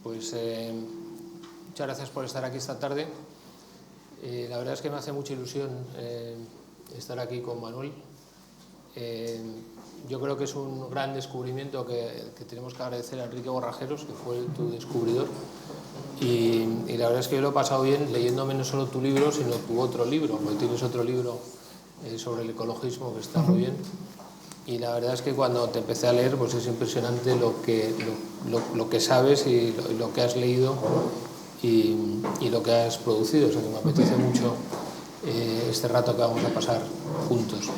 Pues muchas gracias por estar aquí esta tarde. La verdad es que me hace mucha ilusión estar aquí con Manuel. Yo creo que es un gran descubrimiento que tenemos que agradecer a Enrique Borrajeros, que fue tu descubridor. Y la verdad es que yo lo he pasado bien leyéndome no solo tu libro, sino tu otro libro, porque tienes otro libro sobre el ecologismo que está muy bien. Y la verdad es que cuando te empecé a leer, pues es impresionante lo que sabes y lo que has leído y lo que has producido. O sea que me apetece mucho este rato que vamos a pasar juntos.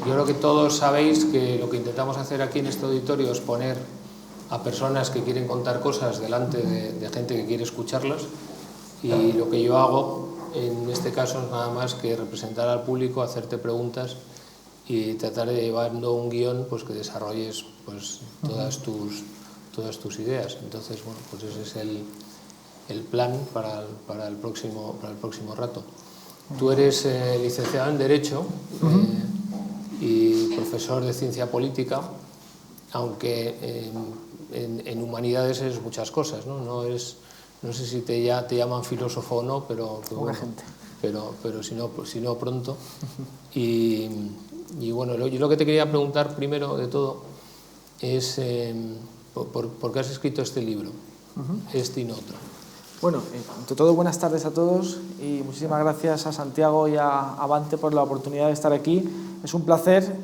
Yo creo que todos sabéis que lo que intentamos hacer aquí en este auditorio es poner a personas que quieren contar cosas delante de gente que quiere escucharlas, y lo que yo hago en este caso es nada más que representar al público, hacerte preguntas y tratar de llevando un guión pues que desarrolles pues todas tus ideas. Entonces, bueno, pues ese es el plan para el próximo rato. Tú eres licenciado en Derecho y profesor de Ciencia Política, aunque en Humanidades es muchas cosas, ¿no? No sé si te llaman filósofo o no, pero bueno, pero si no pronto. Y bueno, yo lo que te quería preguntar primero de todo es ¿por qué has escrito este libro? Este y no otro. Bueno, ante todo, buenas tardes a todos y muchísimas gracias a Santiago y a Avante por la oportunidad de estar aquí. Es un placer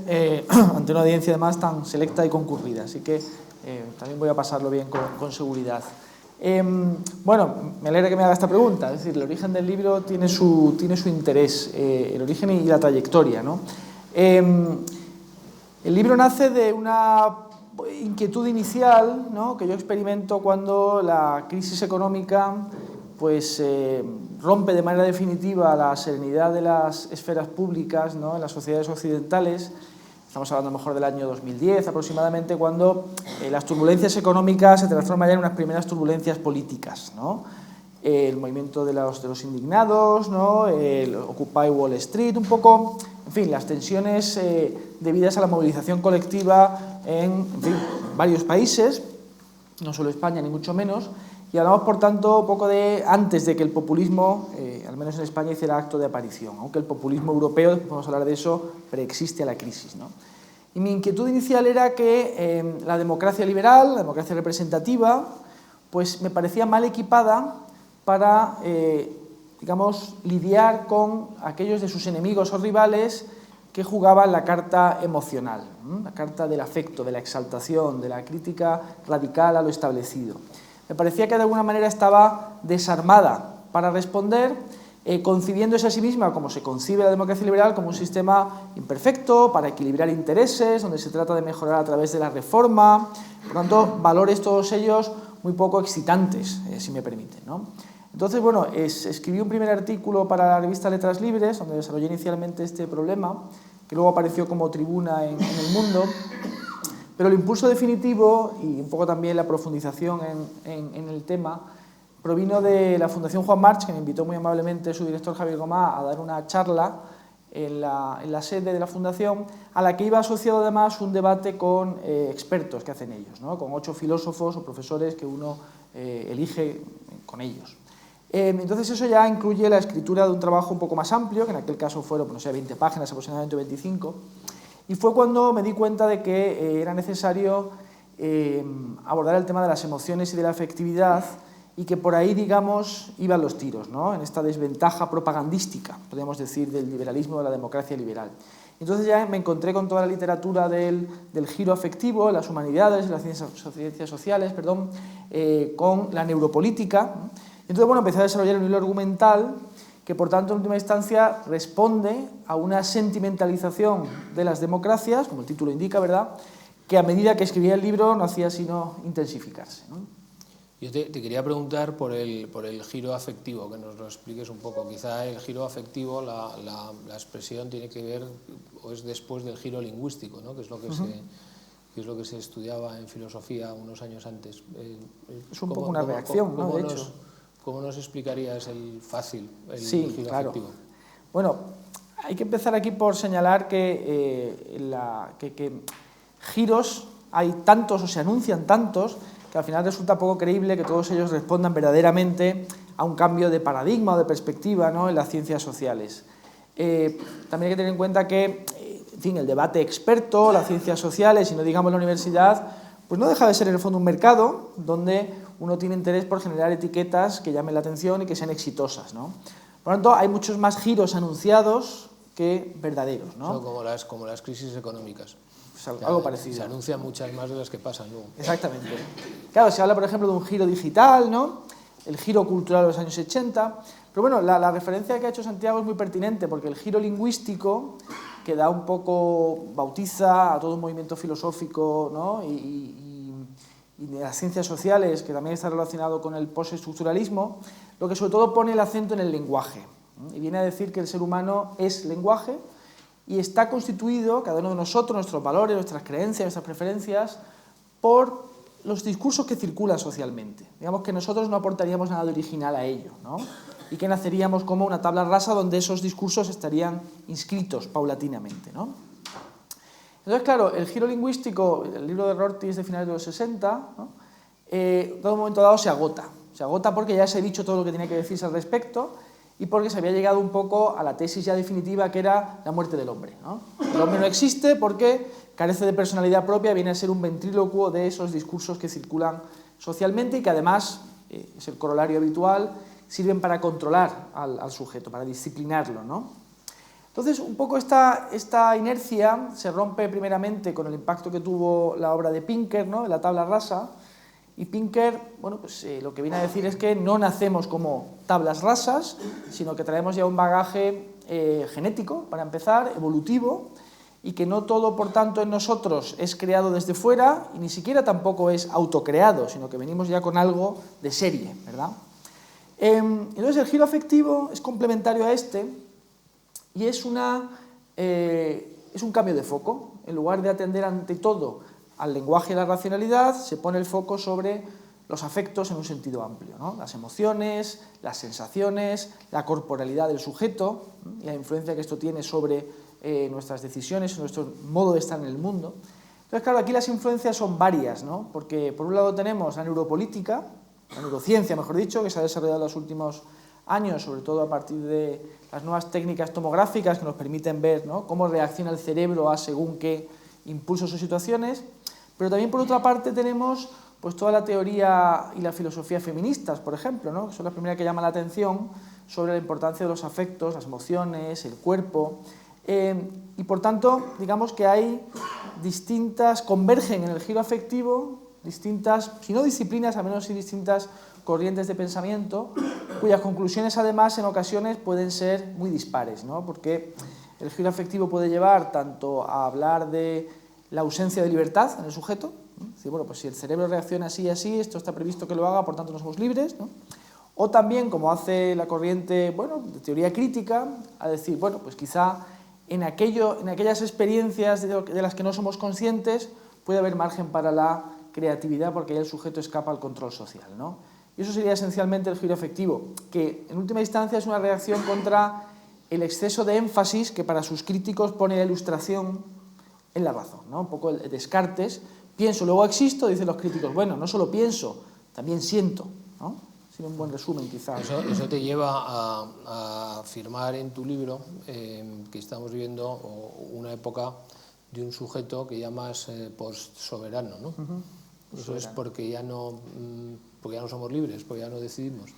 ante una audiencia además tan selecta y concurrida, así que también voy a pasarlo bien con seguridad. Bueno, me alegra que me haga esta pregunta, es decir, el origen del libro tiene su interés, el origen y la trayectoria, ¿no? El libro nace de una inquietud inicial, ¿no?, que yo experimento cuando la crisis económica pues, rompe de manera definitiva la serenidad de las esferas públicas, ¿no?, en las sociedades occidentales. Estamos hablando a lo mejor del año 2010 aproximadamente, cuando las turbulencias económicas se transforman ya en unas primeras turbulencias políticas, ¿no? El movimiento de los indignados, ¿no?, el Occupy Wall Street, un poco, en fin, las tensiones debidas a la movilización colectiva en fin, varios países, no solo España ni mucho menos, y hablamos por tanto un poco de antes de que el populismo, al menos en España, hiciera acto de aparición, aunque el populismo europeo, después vamos a hablar de eso, preexiste a la crisis, ¿no? Y mi inquietud inicial era que la democracia liberal, la democracia representativa, pues me parecía mal equipada para, digamos, lidiar con aquellos de sus enemigos o rivales que jugaban la carta emocional, la carta del afecto, de la exaltación, de la crítica radical a lo establecido. Me parecía que de alguna manera estaba desarmada para responder, concibiéndose a sí misma, como se concibe la democracia liberal, como un sistema imperfecto, para equilibrar intereses, donde se trata de mejorar a través de la reforma, por tanto, valores todos ellos muy poco excitantes, si me permiten, ¿no? Entonces, bueno, escribí un primer artículo para la revista Letras Libres, donde desarrollé inicialmente este problema, que luego apareció como tribuna en El Mundo, pero el impulso definitivo y un poco también la profundización en el tema provino de la Fundación Juan March, que me invitó muy amablemente su director Javier Gomá a dar una charla en la sede de la Fundación, a la que iba asociado además un debate con expertos que hacen ellos, ¿no?, con 8 filósofos o profesores que uno elige con ellos. Entonces eso ya incluye la escritura de un trabajo un poco más amplio, que en aquel caso fueron, no sé, 20 páginas aproximadamente, 25, y fue cuando me di cuenta de que era necesario abordar el tema de las emociones y de la afectividad, y que por ahí, digamos, iban los tiros, ¿no?, en esta desventaja propagandística, podríamos decir, del liberalismo, de la democracia liberal. Entonces ya me encontré con toda la literatura del giro afectivo, las humanidades, las ciencias sociales, con la neuropolítica. Entonces, bueno, empecé a desarrollar un hilo argumental que, por tanto, en última instancia, responde a una sentimentalización de las democracias, como el título indica, ¿verdad?, que a medida que escribía el libro no hacía sino intensificarse, ¿no? Yo te quería preguntar por el giro afectivo, que nos lo expliques un poco. Quizá el giro afectivo, la expresión tiene que ver, o es después del giro lingüístico, ¿no?, que es lo que se estudiaba en filosofía unos años antes. Es un poco una reacción, ¿no?, de hecho. ¿Cómo nos explicarías el giro afectivo? Bueno, hay que empezar aquí por señalar que giros hay tantos o se anuncian tantos que al final resulta poco creíble que todos ellos respondan verdaderamente a un cambio de paradigma o de perspectiva, ¿no?, en las ciencias sociales. También hay que tener en cuenta que, en fin, el debate experto, las ciencias sociales, y no digamos la universidad, pues no deja de ser en el fondo un mercado donde uno tiene interés por generar etiquetas que llamen la atención y que sean exitosas, ¿no? Por lo tanto, hay muchos más giros anunciados que verdaderos, ¿no? Como las crisis económicas. Pues algo parecido. Se anuncian muchas más de las que pasan luego. Exactamente. Claro, se habla, por ejemplo, de un giro digital, ¿no?, el giro cultural de los años 80, pero bueno, la referencia que ha hecho Santiago es muy pertinente, porque el giro lingüístico, que da un poco, bautiza a todo un movimiento filosófico, ¿no?, y de las ciencias sociales, que también está relacionado con el postestructuralismo, lo que sobre todo pone el acento en el lenguaje, y viene a decir que el ser humano es lenguaje y está constituido, cada uno de nosotros, nuestros valores, nuestras creencias, nuestras preferencias, por los discursos que circulan socialmente. Digamos que nosotros no aportaríamos nada de original a ello, ¿no?, y que naceríamos como una tabla rasa donde esos discursos estarían inscritos paulatinamente, ¿no? Entonces, claro, el giro lingüístico, el libro de Rorty es de finales de los 60, ¿no?, en todo momento dado se agota porque ya se ha dicho todo lo que tenía que decirse al respecto y porque se había llegado un poco a la tesis ya definitiva, que era la muerte del hombre, ¿no? El hombre no existe porque carece de personalidad propia, viene a ser un ventrílocuo de esos discursos que circulan socialmente y que además, es el corolario habitual, sirven para controlar al sujeto, para disciplinarlo, ¿no? Entonces, un poco esta inercia se rompe primeramente con el impacto que tuvo la obra de Pinker, ¿no?, la tabla rasa, y Pinker, bueno, pues lo que viene a decir es que no nacemos como tablas rasas, sino que traemos ya un bagaje genético, para empezar, evolutivo, y que no todo, por tanto, en nosotros es creado desde fuera, y ni siquiera tampoco es autocreado, sino que venimos ya con algo de serie, ¿verdad? Entonces, el giro afectivo es complementario a este, y es un cambio de foco. En lugar de atender ante todo al lenguaje y a la racionalidad, se pone el foco sobre los afectos en un sentido amplio, ¿no?, las emociones, las sensaciones, la corporalidad del sujeto y la influencia que esto tiene sobre nuestras decisiones, nuestro modo de estar en el mundo. Entonces, claro, aquí las influencias son varias, ¿no?, porque por un lado tenemos la neuropolítica, la neurociencia, mejor dicho, que se ha desarrollado en los últimos años, sobre todo a partir de las nuevas técnicas tomográficas que nos permiten ver, ¿no?, cómo reacciona el cerebro a según qué impulsos o situaciones, pero también por otra parte tenemos pues toda la teoría y la filosofía feministas, por ejemplo, ¿no?, que son las primeras que llaman la atención sobre la importancia de los afectos, las emociones, el cuerpo, y por tanto, digamos que hay convergen en el giro afectivo distintas, si no disciplinas, al menos sí distintas corrientes de pensamiento, cuyas conclusiones además en ocasiones pueden ser muy dispares, ¿no?, porque el giro afectivo puede llevar tanto a hablar de la ausencia de libertad en el sujeto, ¿no?, es decir, bueno, pues si el cerebro reacciona así y así, esto está previsto que lo haga, por tanto no somos libres, ¿no?, o también, como hace la corriente, bueno, de teoría crítica, a decir, bueno, pues quizá en aquellas experiencias de las que no somos conscientes puede haber margen para la creatividad, porque ya el sujeto escapa al control social, ¿no? Y eso sería esencialmente el giro afectivo, que en última instancia es una reacción contra el exceso de énfasis que para sus críticos pone la ilustración en la razón, ¿no? Un poco el Descartes, pienso, luego existo, dicen los críticos, bueno, no solo pienso, también siento, ¿no? Sería un buen resumen, quizás. Eso te lleva a afirmar en tu libro que estamos viviendo una época de un sujeto que llamas postsoberano, ¿no? Eso es porque ya no somos libres, porque ya no decidimos.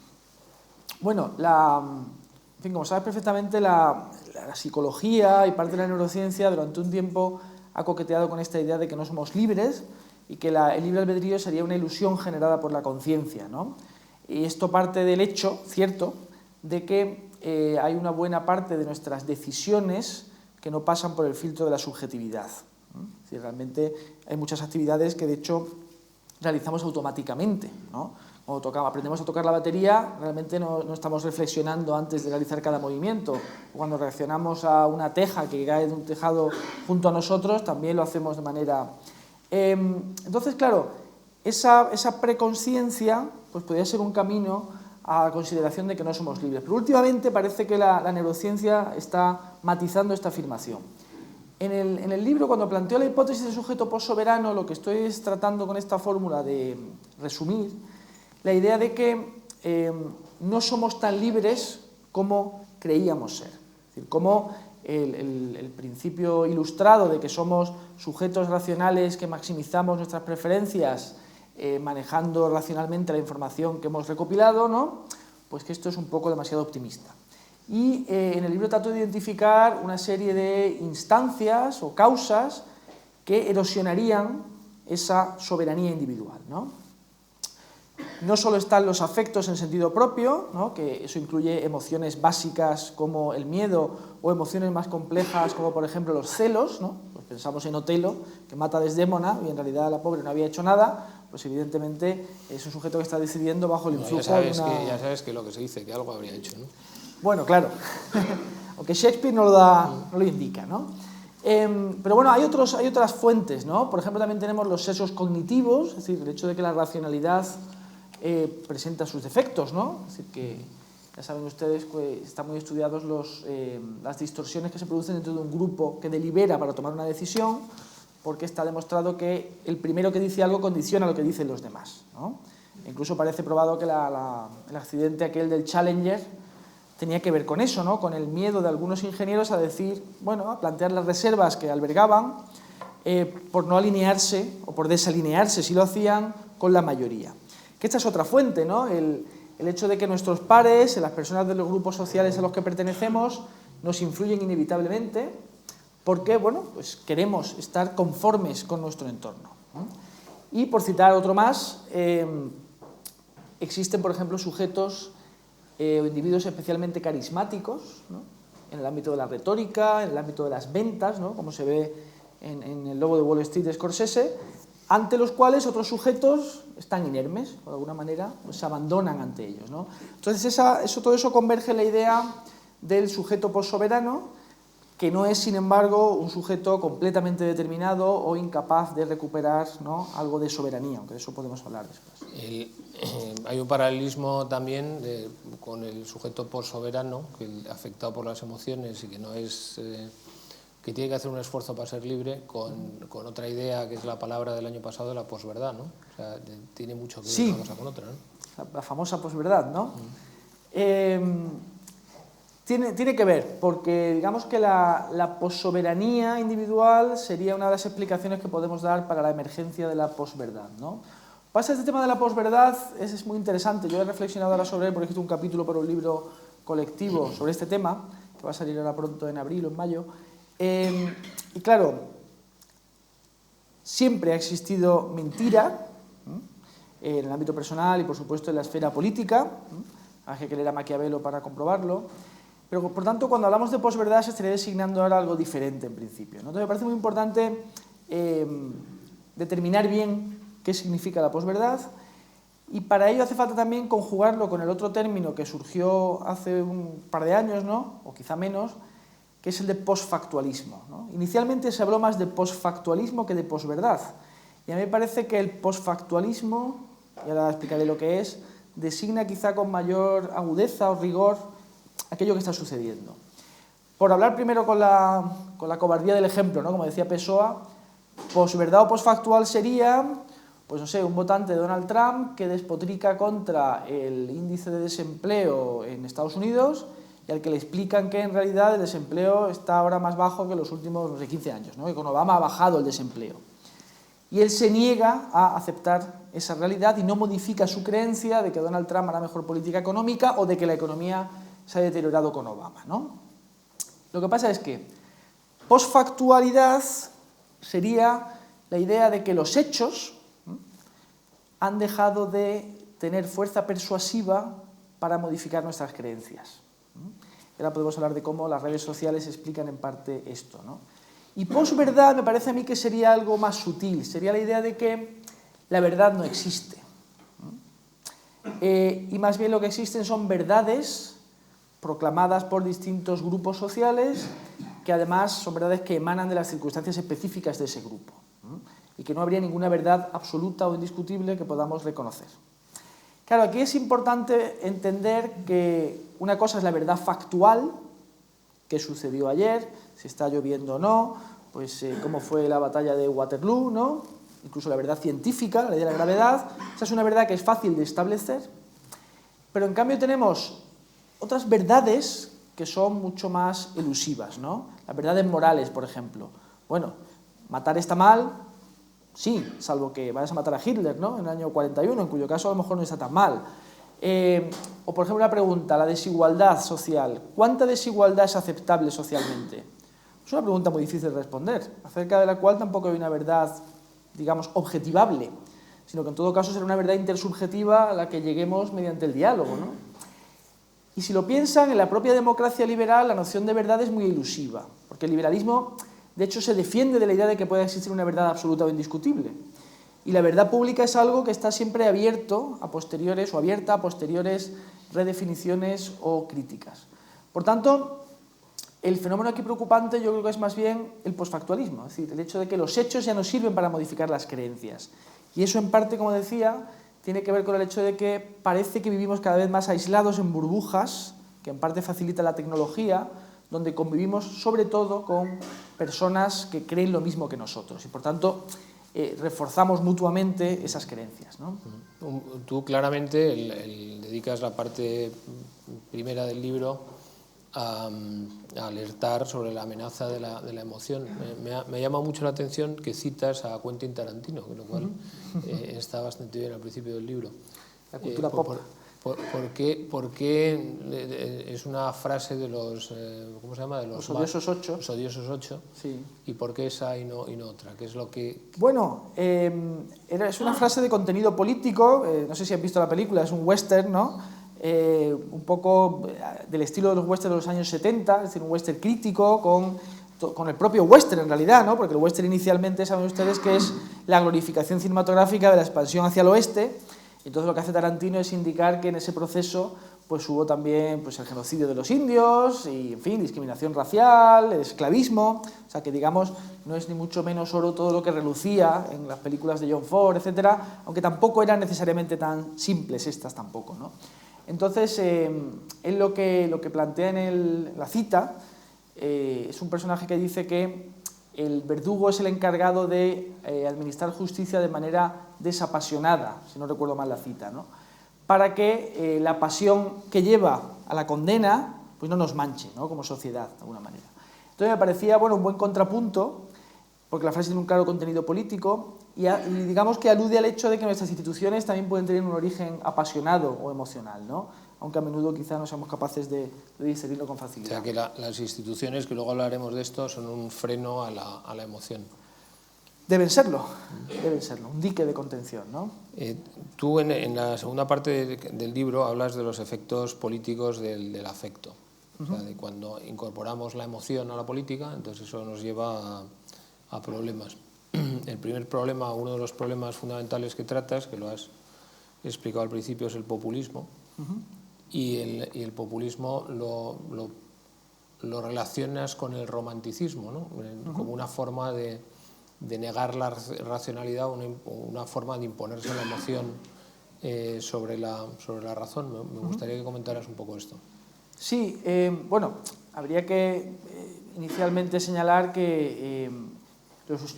Bueno, en fin, como sabes perfectamente, la psicología y parte de la neurociencia durante un tiempo ha coqueteado con esta idea de que no somos libres y que el libre albedrío sería una ilusión generada por la conciencia, ¿no? Y esto parte del hecho, cierto, de que hay una buena parte de nuestras decisiones que no pasan por el filtro de la subjetividad, ¿no? Es decir, realmente hay muchas actividades que de hecho realizamos automáticamente, ¿no? Cuando aprendemos a tocar la batería, realmente no estamos reflexionando antes de realizar cada movimiento. Cuando reaccionamos a una teja que cae de un tejado junto a nosotros, también lo hacemos de manera... Entonces, claro, esa preconsciencia pues podría ser un camino a la consideración de que no somos libres. Pero últimamente parece que la neurociencia está matizando esta afirmación. En el libro, cuando planteo la hipótesis del sujeto postsoberano, lo que estoy es tratando con esta fórmula de resumir la idea de que no somos tan libres como creíamos ser. Es decir, como el principio ilustrado de que somos sujetos racionales que maximizamos nuestras preferencias manejando racionalmente la información que hemos recopilado, ¿no? Pues que esto es un poco demasiado optimista. Y en el libro trato de identificar una serie de instancias o causas que erosionarían esa soberanía individual, ¿no? No solo están los afectos en sentido propio, ¿no? Que eso incluye emociones básicas como el miedo o emociones más complejas como por ejemplo los celos, ¿no? Pues pensamos en Otelo, que mata a Desdémona y en realidad la pobre no había hecho nada, pues evidentemente es un sujeto que está decidiendo bajo el influjo de una... Ya sabes que lo que se dice, que algo habría hecho, ¿no? Bueno, claro, aunque Shakespeare no lo indica, ¿no? Pero bueno, hay otras fuentes, ¿no? Por ejemplo, también tenemos los sesgos cognitivos, es decir, el hecho de que la racionalidad presenta sus defectos, ¿no? Es decir, que ya saben ustedes que están muy estudiados las distorsiones que se producen dentro de un grupo que delibera para tomar una decisión, porque está demostrado que el primero que dice algo condiciona lo que dicen los demás, ¿no? Incluso parece probado que el accidente aquel del Challenger tenía que ver con eso, ¿no? Con el miedo de algunos ingenieros a decir, bueno, a plantear las reservas que albergaban por no alinearse o por desalinearse, si lo hacían, con la mayoría. Que esta es otra fuente, ¿no? El hecho de que nuestros pares, las personas de los grupos sociales a los que pertenecemos, nos influyen inevitablemente porque, bueno, pues queremos estar conformes con nuestro entorno, ¿no? Y por citar otro más, existen, por ejemplo, sujetos o individuos especialmente carismáticos, ¿no? En el ámbito de la retórica, en el ámbito de las ventas, ¿no? Como se ve en El Lobo de Wall Street de Scorsese, ante los cuales otros sujetos están inermes, o de alguna manera pues se abandonan ante ellos, ¿no? Entonces todo eso converge en la idea del sujeto postsoberano, que no es, sin embargo, un sujeto completamente determinado o incapaz de recuperar, ¿no? Algo de soberanía, aunque de eso podemos hablar después. Hay un paralelismo también con el sujeto postsoberano, afectado por las emociones y que no es... que tiene que hacer un esfuerzo para ser libre, con otra idea que es la palabra del año pasado, la posverdad, ¿no? O sea, tiene mucho que ver una cosa con otra, ¿no? La famosa posverdad, ¿no? Tiene que ver, porque digamos que la possoberanía individual sería una de las explicaciones que podemos dar para la emergencia de la posverdad, ¿no? Pasa este tema de la posverdad, es muy interesante. Yo he reflexionado ahora sobre él porque he escrito un capítulo para un libro colectivo sobre este tema, que va a salir ahora pronto en abril o en mayo. Y claro, siempre ha existido mentira en el ámbito personal y por supuesto en la esfera política. Hay que leer a Maquiavelo para comprobarlo. Pero por tanto, cuando hablamos de posverdad se estaría designando ahora algo diferente en principio, ¿no? Entonces me parece muy importante determinar bien qué significa la posverdad, y para ello hace falta también conjugarlo con el otro término que surgió hace un par de años, ¿no? O quizá menos, que es el de posfactualismo, ¿no? Inicialmente se habló más de posfactualismo que de posverdad, y a mí me parece que el posfactualismo, y ahora explicaré lo que es, designa quizá con mayor agudeza o rigor aquello que está sucediendo. Por hablar primero con la cobardía del ejemplo, ¿no? Como decía Pessoa, posverdad o posfactual sería, pues no sé, un votante de Donald Trump que despotrica contra el índice de desempleo en Estados Unidos y al que le explican que en realidad el desempleo está ahora más bajo que los últimos, no sé, 15 años, ¿no? Que con Obama ha bajado el desempleo. Y él se niega a aceptar esa realidad y no modifica su creencia de que Donald Trump hará mejor política económica o de que la economía se ha deteriorado con Obama, ¿no? Lo que pasa es que posfactualidad sería la idea de que los hechos han dejado de tener fuerza persuasiva para modificar nuestras creencias. Ahora podemos hablar de cómo las redes sociales explican en parte esto, ¿no? Y posverdad me parece a mí que sería algo más sutil, sería la idea de que la verdad no existe. Y más bien lo que existen son verdades proclamadas por distintos grupos sociales, que además son verdades que emanan de las circunstancias específicas de ese grupo, y que no habría ninguna verdad absoluta o indiscutible que podamos reconocer. Claro, aquí es importante entender que una cosa es la verdad factual, qué sucedió ayer, si está lloviendo o no, pues cómo fue la batalla de Waterloo, ¿no? Incluso la verdad científica, la ley de la gravedad. Esa es una verdad que es fácil de establecer, pero en cambio tenemos otras verdades que son mucho más elusivas, ¿no? Las verdades morales, por ejemplo. Bueno, matar está mal, sí, salvo que vayas a matar a Hitler, ¿no? En el año 41, en cuyo caso a lo mejor no está tan mal. O por ejemplo una pregunta, la desigualdad social. ¿Cuánta desigualdad es aceptable socialmente? Es una pregunta muy difícil de responder, acerca de la cual tampoco hay una verdad, digamos, objetivable, sino que en todo caso será una verdad intersubjetiva a la que lleguemos mediante el diálogo, ¿no? Y si lo piensan, en la propia democracia liberal la noción de verdad es muy ilusiva, porque el liberalismo, de hecho, se defiende de la idea de que pueda existir una verdad absoluta o indiscutible. Y la verdad pública es algo que está siempre abierto a posteriores o abierta a posteriores redefiniciones o críticas. Por tanto, el fenómeno aquí preocupante yo creo que es más bien el posfactualismo, es decir, el hecho de que los hechos ya no sirven para modificar las creencias. Y eso en parte, como decía, tiene que ver con el hecho de que parece que vivimos cada vez más aislados en burbujas, que en parte facilita la tecnología, donde convivimos sobre todo con personas que creen lo mismo que nosotros. Y por tanto, reforzamos mutuamente esas creencias, ¿no? Tú claramente dedicas la parte primera del libro a alertar sobre la amenaza de la emoción. Me llama mucho la atención que citas a Quentin Tarantino, lo cual está bastante bien al principio del libro. La cultura pop. ¿Por qué es una frase de los, ¿cómo se llama? De los odiosos 8. Los odiosos 8. Sí. ¿Y por qué esa y no otra? ¿Qué es lo que...? Bueno, es una frase de contenido político, no sé si han visto la película, es un western, ¿no? Un poco del estilo de los westerns de los años 70, es decir, un western crítico con el propio western en realidad, ¿no? Porque el western inicialmente, saben ustedes, que es la glorificación cinematográfica de la expansión hacia el oeste. Entonces lo que hace Tarantino es indicar que en ese proceso pues hubo también pues, el genocidio de los indios y, en fin, discriminación racial, el esclavismo, o sea que, digamos, no es ni mucho menos oro todo lo que relucía en las películas de John Ford, etcétera, aunque tampoco eran necesariamente tan simples estas tampoco, ¿no? Entonces, él lo que plantea en la cita es un personaje que dice que el verdugo es el encargado de administrar justicia de manera desapasionada, si no recuerdo mal la cita, ¿no? Para que la pasión que lleva a la condena pues no nos manche, ¿no? Como sociedad, de alguna manera. Entonces me parecía, bueno, un buen contrapunto, porque la frase tiene un claro contenido político y digamos que alude al hecho de que nuestras instituciones también pueden tener un origen apasionado o emocional, ¿no? Aunque a menudo quizá no seamos capaces de discernirlo con facilidad. O sea que las instituciones, que luego hablaremos de esto, son un freno a la emoción. Deben serlo, un dique de contención, ¿no? Tú en la segunda parte del libro hablas de los efectos políticos del afecto, o sea, de cuando incorporamos la emoción a la política, entonces eso nos lleva a problemas. El primer problema, uno de los problemas fundamentales que tratas, que lo has explicado al principio, es el populismo. Y el populismo lo relacionas con el romanticismo, ¿no? Como una forma de negar la racionalidad, una forma de imponerse la emoción sobre la razón. Me gustaría que comentaras un poco esto. Sí, bueno, habría que inicialmente señalar que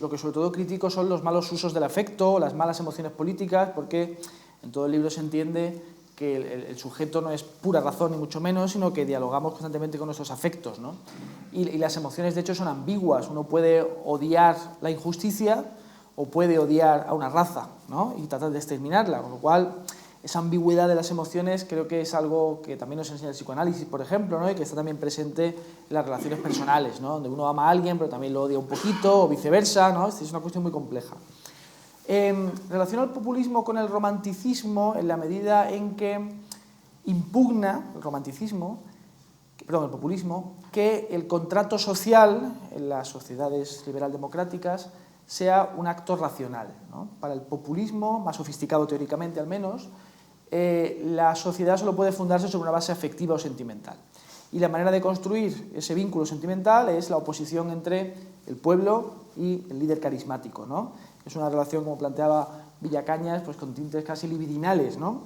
lo que sobre todo critico son los malos usos del afecto, las malas emociones políticas, porque en todo el libro se entiende que el sujeto no es pura razón ni mucho menos, sino que dialogamos constantemente con nuestros afectos, ¿no? Y las emociones de hecho son ambiguas, uno puede odiar la injusticia o puede odiar a una raza, ¿no? Y tratar de exterminarla, con lo cual esa ambigüedad de las emociones creo que es algo que también nos enseña el psicoanálisis, por ejemplo, ¿no? Y que está también presente en las relaciones personales, ¿no? Donde uno ama a alguien pero también lo odia un poquito o viceversa, ¿no? Es una cuestión muy compleja. Relaciona el populismo con el romanticismo en la medida en que impugna el populismo, que el contrato social en las sociedades liberal-democráticas sea un acto racional, ¿no? Para el populismo, más sofisticado teóricamente al menos, la sociedad solo puede fundarse sobre una base afectiva o sentimental. Y la manera de construir ese vínculo sentimental es la oposición entre el pueblo y el líder carismático, ¿no? Es una relación, como planteaba Villacañas, pues con tintes casi libidinales, ¿no?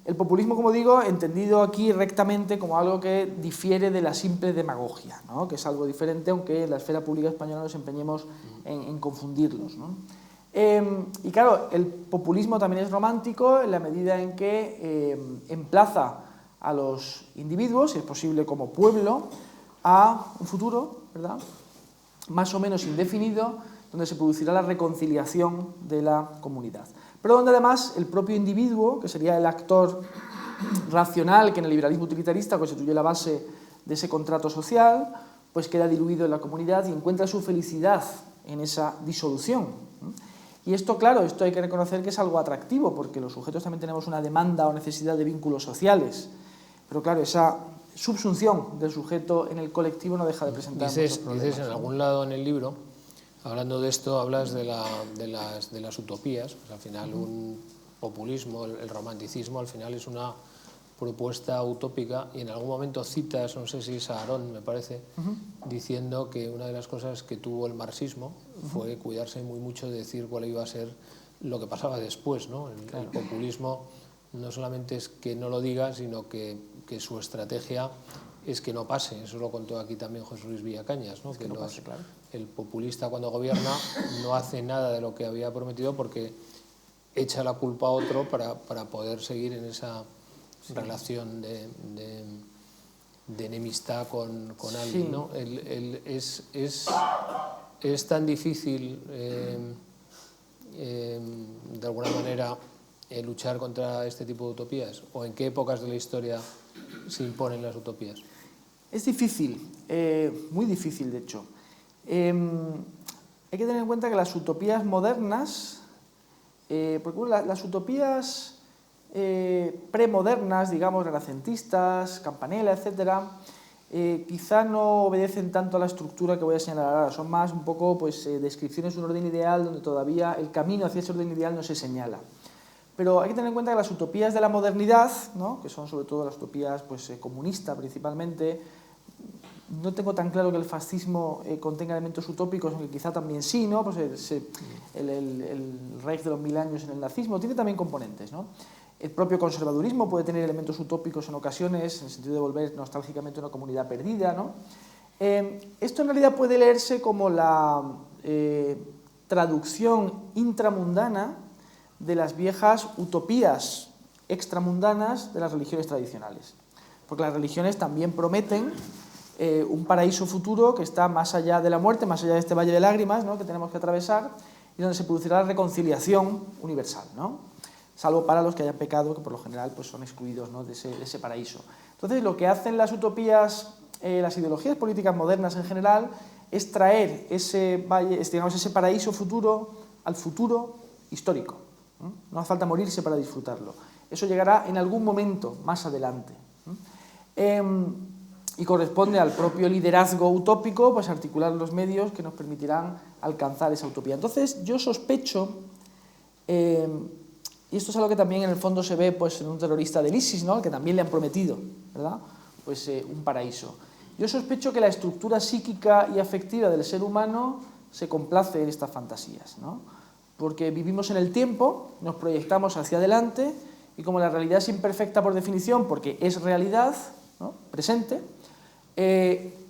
El populismo, como digo, entendido aquí rectamente como algo que difiere de la simple demagogia, ¿no? Que es algo diferente, aunque en la esfera pública española nos empeñemos en confundirlos, ¿no? Y claro, el populismo también es romántico en la medida en que emplaza a los individuos, si es posible como pueblo, a un futuro, ¿verdad?, más o menos indefinido, donde se producirá la reconciliación de la comunidad. Pero donde además el propio individuo, que sería el actor racional que en el liberalismo utilitarista constituye la base de ese contrato social, pues queda diluido en la comunidad y encuentra su felicidad en esa disolución. Y esto, claro, esto hay que reconocer que es algo atractivo, porque los sujetos también tenemos una demanda o necesidad de vínculos sociales. Pero claro, esa subsunción del sujeto en el colectivo no deja de presentar muchos problemas. Dices en algún lado en el libro, hablando de esto, hablas de las utopías. Pues al final un populismo, el romanticismo, al final es una propuesta utópica, y en algún momento citas, no sé si es a Aarón, me parece, diciendo que una de las cosas que tuvo el marxismo fue cuidarse muy mucho de decir cuál iba a ser lo que pasaba después, ¿no? El populismo no solamente es que no lo diga, sino que su estrategia es que no pase. Eso lo contó aquí también José Luis Villacañas, ¿no? Es que no pase, claro. El populista, cuando gobierna, no hace nada de lo que había prometido porque echa la culpa a otro para poder seguir en esa relación de enemistad con alguien, ¿no? Es tan difícil, de alguna manera, luchar contra este tipo de utopías, o en qué épocas de la historia se imponen las utopías. Es difícil, muy difícil de hecho. Hay que tener en cuenta que las utopías modernas, porque las utopías premodernas, digamos, renacentistas, Campanella, etcétera, quizá no obedecen tanto a la estructura que voy a señalar ahora, son más un poco pues, descripciones de un orden ideal donde todavía el camino hacia ese orden ideal no se señala. Pero hay que tener en cuenta que las utopías de la modernidad, ¿no?, que son sobre todo las utopías pues, comunistas principalmente, no tengo tan claro que el fascismo contenga elementos utópicos, aunque quizá también sí, ¿no? Pues el Reich de los 1000 años en el nazismo tiene también componentes, ¿no? El propio conservadurismo puede tener elementos utópicos en ocasiones, en el sentido de volver nostálgicamente a una comunidad perdida, ¿no? Esto en realidad puede leerse como la traducción intramundana de las viejas utopías extramundanas de las religiones tradicionales. Porque las religiones también prometen un paraíso futuro que está más allá de la muerte, más allá de este valle de lágrimas, ¿no?, que tenemos que atravesar, y donde se producirá la reconciliación universal, ¿no?, salvo para los que hayan pecado, que por lo general pues, son excluidos, ¿no?, de ese paraíso. Entonces, lo que hacen las utopías, las ideologías políticas modernas en general, es traer ese valle, digamos, ese paraíso futuro al futuro histórico. No hace falta morirse para disfrutarlo. Eso llegará en algún momento más adelante. Y corresponde al propio liderazgo utópico pues articular los medios que nos permitirán alcanzar esa utopía. Entonces, yo sospecho, y esto es algo que también en el fondo se ve pues, en un terrorista del ISIS, ¿no?, que también le han prometido, ¿verdad?, pues, un paraíso. Yo sospecho que la estructura psíquica y afectiva del ser humano se complace en estas fantasías, ¿no?, porque vivimos en el tiempo, nos proyectamos hacia adelante, y como la realidad es imperfecta por definición, porque es realidad, ¿no?, presente,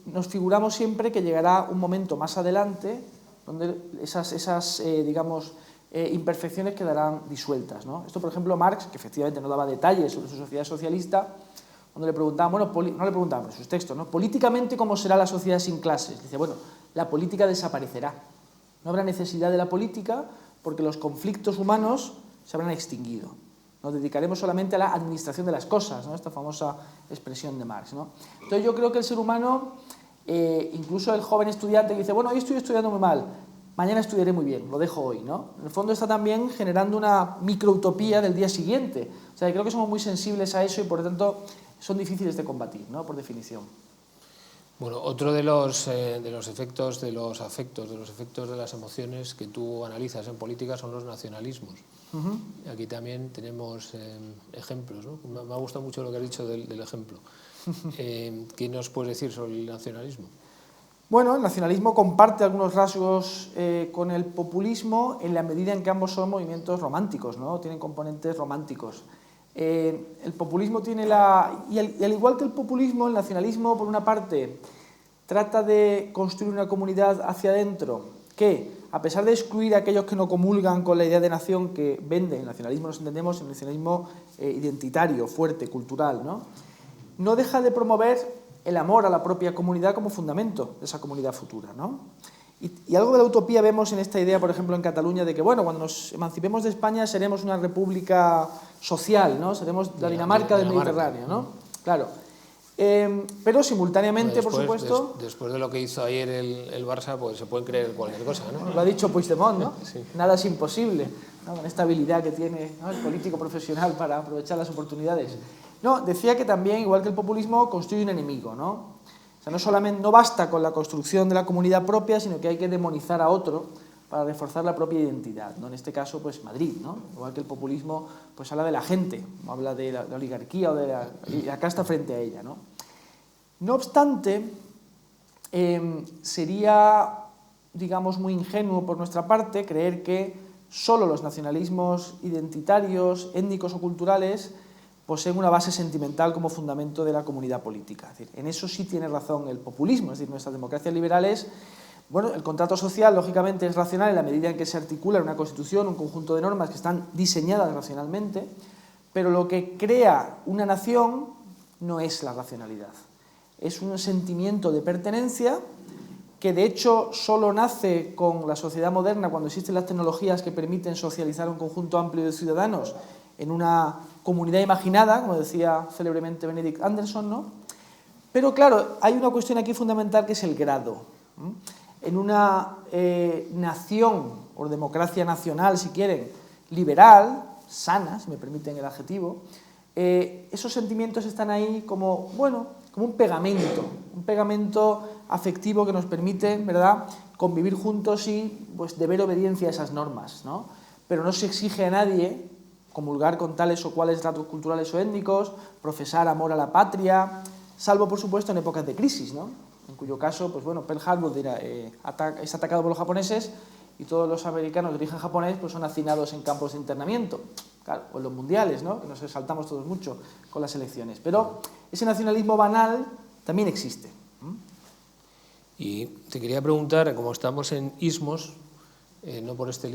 nos figuramos siempre que llegará un momento más adelante donde esas digamos, imperfecciones quedarán disueltas, ¿no? Esto, por ejemplo, Marx, que efectivamente no daba detalles sobre su sociedad socialista, cuando le preguntaban, bueno, no le preguntaban, en sus textos, ¿no?, políticamente, ¿cómo será la sociedad sin clases? Dice, bueno, la política desaparecerá. No habrá necesidad de la política porque los conflictos humanos se habrán extinguido. Nos dedicaremos solamente a la administración de las cosas, ¿no?, esta famosa expresión de Marx, ¿no? Entonces yo creo que el ser humano, incluso el joven estudiante que dice, bueno, hoy estoy estudiando muy mal, mañana estudiaré muy bien, lo dejo hoy, ¿no?, en el fondo está también generando una microutopía del día siguiente. O sea, creo que somos muy sensibles a eso y por lo tanto son difíciles de combatir, ¿no?, por definición. Bueno, otro de los efectos de los afectos, de los efectos de las emociones que tú analizas en política son los nacionalismos. Aquí también tenemos ejemplos, ¿no? Me ha gustado mucho lo que has dicho del ejemplo. ¿Qué nos puedes decir sobre el nacionalismo? Bueno, el nacionalismo comparte algunos rasgos con el populismo en la medida en que ambos son movimientos románticos, ¿no?, tienen componentes románticos. El populismo tiene y al igual que el populismo, el nacionalismo, por una parte, trata de construir una comunidad hacia adentro que, a pesar de excluir a aquellos que no comulgan con la idea de nación que vende, el nacionalismo nos entendemos, el nacionalismo identitario, fuerte, cultural, no deja de promover el amor a la propia comunidad como fundamento de esa comunidad futura, ¿no? Y algo de la utopía vemos en esta idea, por ejemplo, en Cataluña, de que, bueno, cuando nos emancipemos de España seremos una república social, ¿no? Seremos la Dinamarca del Mediterráneo, ¿no? Claro. Pero simultáneamente, después, por supuesto... Después de lo que hizo ayer el Barça, pues se pueden creer cualquier cosa, ¿no? Lo ha dicho Puigdemont, ¿no? Sí. Nada es imposible, ¿no? Con esta habilidad que tiene, ¿no?, el político profesional para aprovechar las oportunidades. No, decía que también, igual que el populismo, construye un enemigo, ¿no? O sea, no basta con la construcción de la comunidad propia, sino que hay que demonizar a otro para reforzar la propia identidad, ¿no? En este caso, pues Madrid, ¿no? Igual que el populismo, pues habla de la gente, habla de la oligarquía o de la casta frente a ella, ¿no? No obstante, sería, digamos, muy ingenuo por nuestra parte creer que solo los nacionalismos identitarios, étnicos o culturales poseen una base sentimental como fundamento de la comunidad política. Es decir, en eso sí tiene razón el populismo, es decir, nuestras democracias liberales, bueno, el contrato social lógicamente es racional en la medida en que se articula en una constitución, un conjunto de normas que están diseñadas racionalmente, pero lo que crea una nación no es la racionalidad, es un sentimiento de pertenencia que de hecho solo nace con la sociedad moderna cuando existen las tecnologías que permiten socializar un conjunto amplio de ciudadanos en una comunidad imaginada, como decía célebremente Benedict Anderson, ¿no? Pero claro, hay una cuestión aquí fundamental que es el grado. En una nación, o democracia nacional, si quieren, liberal, sana, si me permiten el adjetivo, esos sentimientos están ahí como, bueno, como un pegamento afectivo que nos permite, ¿verdad?, convivir juntos y, pues, deber obediencia a esas normas, ¿no? Pero no se exige a nadie comulgar con tales o cuales datos culturales o étnicos, profesar amor a la patria, salvo, por supuesto, en épocas de crisis, ¿no? En cuyo caso, pues bueno, Pearl Harbor es atacado por los japoneses y todos los americanos de origen japonés pues son hacinados en campos de internamiento, claro, o en los mundiales, ¿no?, que nos exaltamos todos mucho con las elecciones. Pero ese nacionalismo banal también existe. Y te quería preguntar, como estamos en ismos, no por este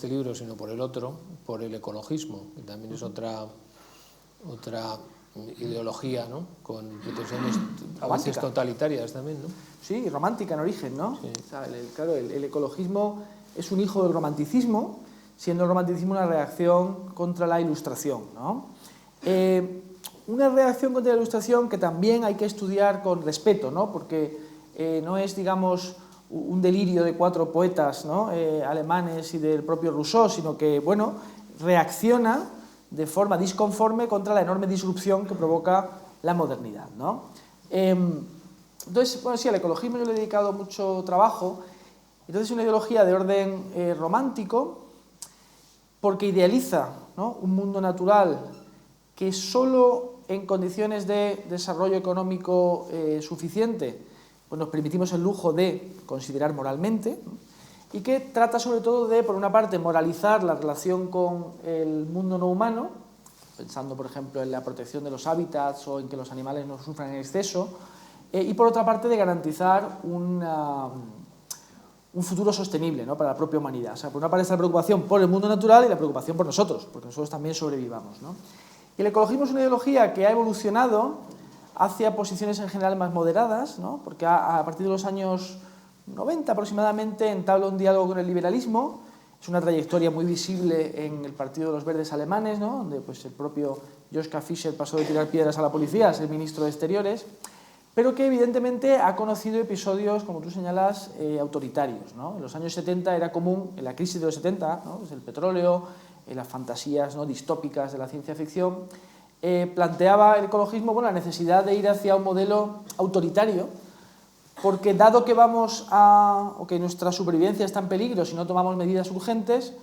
libro, sino por el otro, por el ecologismo, que también es otra ideología, ¿no?, con pretensiones a veces totalitarias también, ¿no? Sí, romántica en origen, ¿no? Sí. O sea, claro, el ecologismo es un hijo del romanticismo, siendo el romanticismo una reacción contra la Ilustración, ¿no? Una reacción contra la Ilustración que también hay que estudiar con respeto, ¿no? Porque no es, digamos, un delirio de 4 poetas, ¿no?, alemanes y del propio Rousseau, sino que, bueno, reacciona de forma disconforme contra la enorme disrupción que provoca la modernidad, ¿no? Entonces, bueno, sí, al ecologismo yo le he dedicado mucho trabajo. Entonces es una ideología de orden romántico porque idealiza, ¿no?, un mundo natural que solo en condiciones de desarrollo económico suficiente pues nos permitimos el lujo de considerar moralmente, ¿no?, y que trata sobre todo de, por una parte, moralizar la relación con el mundo no humano, pensando, por ejemplo, en la protección de los hábitats o en que los animales no sufran en exceso, y por otra parte de garantizar un futuro sostenible, ¿no?, para la propia humanidad. O sea, por una parte está la preocupación por el mundo natural y la preocupación por nosotros, porque nosotros también sobrevivamos, ¿no? Y el ecologismo es una ideología que ha evolucionado hacia posiciones en general más moderadas, ¿no?, porque a partir de los años 90 aproximadamente entabla un diálogo con el liberalismo. Es una trayectoria muy visible en el Partido de los Verdes alemanes, ¿no?, donde pues, el propio Joschka Fischer pasó de tirar piedras a la policía a ser ministro de Exteriores, pero que evidentemente ha conocido episodios, como tú señalas, autoritarios, ¿no? En los años 70 era común, en la crisis de los 70, ¿no?, pues el petróleo, las fantasías, ¿no?, distópicas de la ciencia ficción, planteaba el ecologismo, bueno, la necesidad de ir hacia un modelo autoritario, porque dado que o que nuestra supervivencia está en peligro si no tomamos medidas urgentes,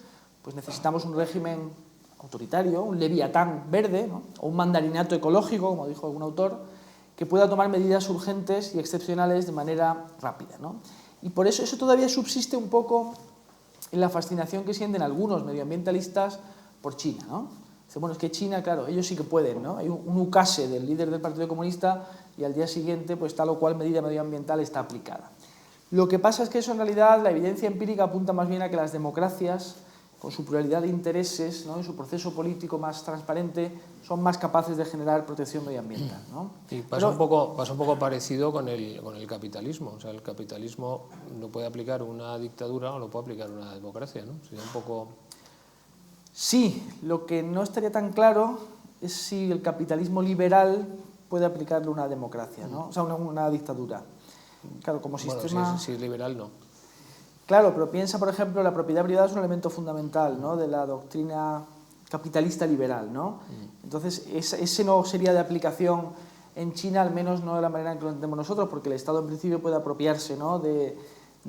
pues necesitamos un régimen autoritario, un leviatán verde, ¿no?, o un mandarinato ecológico, como dijo algún autor, que pueda tomar medidas urgentes y excepcionales de manera rápida, ¿no? Y por eso todavía subsiste un poco en la fascinación que sienten algunos medioambientalistas por China, ¿no? Dice, bueno, es que China, claro, ellos sí que pueden, ¿no? Hay un ukase del líder del Partido Comunista y al día siguiente, pues tal o cual medida medioambiental está aplicada. Lo que pasa es que eso en realidad, la evidencia empírica apunta más bien a que las democracias, con su pluralidad de intereses, ¿no?, y su proceso político más transparente, son más capaces de generar protección medioambiental, ¿no? Y pasa un poco parecido con el capitalismo. O sea, el capitalismo lo puede aplicar una dictadura o lo puede aplicar una democracia, ¿no? Sería un poco... Sí, lo que no estaría tan claro es si el capitalismo liberal puede aplicarle una democracia, ¿no? O sea, una dictadura. Claro, como sistema... Bueno, si es liberal, no. Claro, pero piensa, por ejemplo, la propiedad privada es un elemento fundamental, ¿no?, de la doctrina capitalista liberal, ¿no? Entonces, ese no sería de aplicación en China, al menos no de la manera en que lo entendemos nosotros, porque el Estado en principio puede apropiarse, ¿no?, de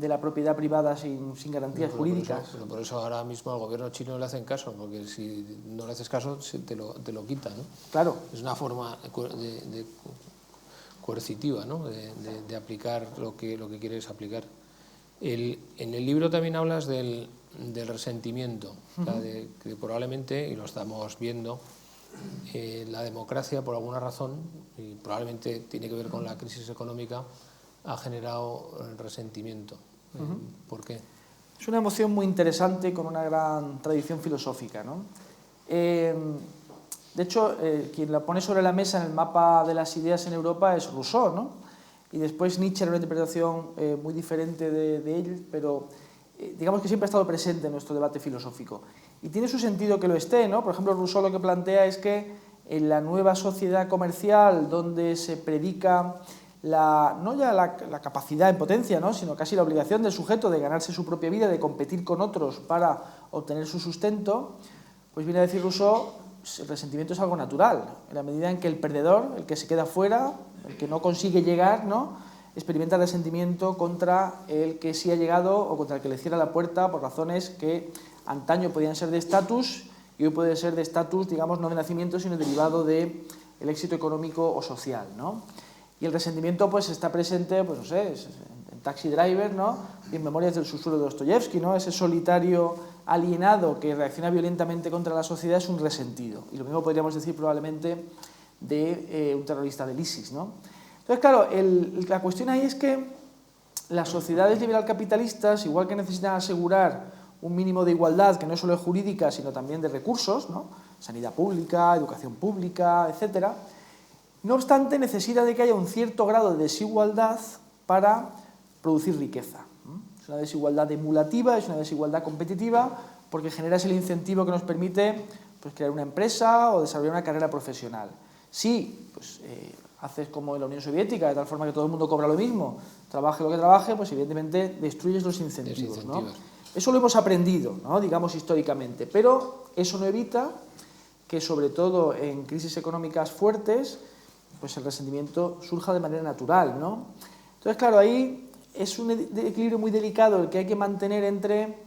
la propiedad privada sin garantías jurídicas. Pero por eso ahora mismo al gobierno chino le hacen caso, porque si no le haces caso te lo quita, ¿no? Claro. Es una forma coercitiva, ¿no?, de aplicar lo que quieres aplicar. En el libro también hablas del resentimiento, o sea, que probablemente, y lo estamos viendo, la democracia, por alguna razón, y probablemente tiene que ver con la crisis económica, ha generado resentimiento. ¿Por qué? Es una emoción muy interesante con una gran tradición filosófica, ¿no? De hecho, quien la pone sobre la mesa en el mapa de las ideas en Europa es Rousseau, ¿no? Y después Nietzsche en una interpretación muy diferente de él, pero digamos que siempre ha estado presente en nuestro debate filosófico. Y tiene su sentido que lo esté, ¿no? Por ejemplo, Rousseau lo que plantea es que en la nueva sociedad comercial, donde se predica no ya la capacidad en potencia, ¿no?, sino casi la obligación del sujeto de ganarse su propia vida, de competir con otros para obtener su sustento, pues viene a decir Rousseau, el resentimiento es algo natural, en la medida en que el perdedor, el que se queda fuera, el que no consigue llegar, ¿no?, experimenta resentimiento contra el que sí ha llegado o contra el que le cierra la puerta por razones que antaño podían ser de estatus y hoy puede ser de estatus, digamos, no de nacimiento, sino derivado del éxito económico o social, ¿no? Y el resentimiento pues está presente, pues no sé, en Taxi Driver, ¿no?, y en Memorias del susurro de Dostoyevsky, ¿no? Ese solitario alienado que reacciona violentamente contra la sociedad es un resentido. Y lo mismo podríamos decir probablemente de un terrorista del ISIS, ¿no? Entonces, claro, la cuestión ahí es que las sociedades liberal capitalistas, igual que necesitan asegurar un mínimo de igualdad, que no es solo jurídica, sino también de recursos, ¿no?, sanidad pública, educación pública, etcétera, no obstante, necesita de que haya un cierto grado de desigualdad para producir riqueza. Es una desigualdad emulativa, es una desigualdad competitiva, porque genera ese incentivo que nos permite, pues, crear una empresa o desarrollar una carrera profesional. Si pues, haces como en la Unión Soviética, de tal forma que todo el mundo cobra lo mismo, trabaje lo que trabaje, pues evidentemente destruyes los incentivos, ¿no? Eso lo hemos aprendido, ¿no?, digamos históricamente, pero eso no evita que, sobre todo en crisis económicas fuertes, pues el resentimiento surja de manera natural, ¿no? Entonces, claro, ahí es un equilibrio muy delicado el que hay que mantener entre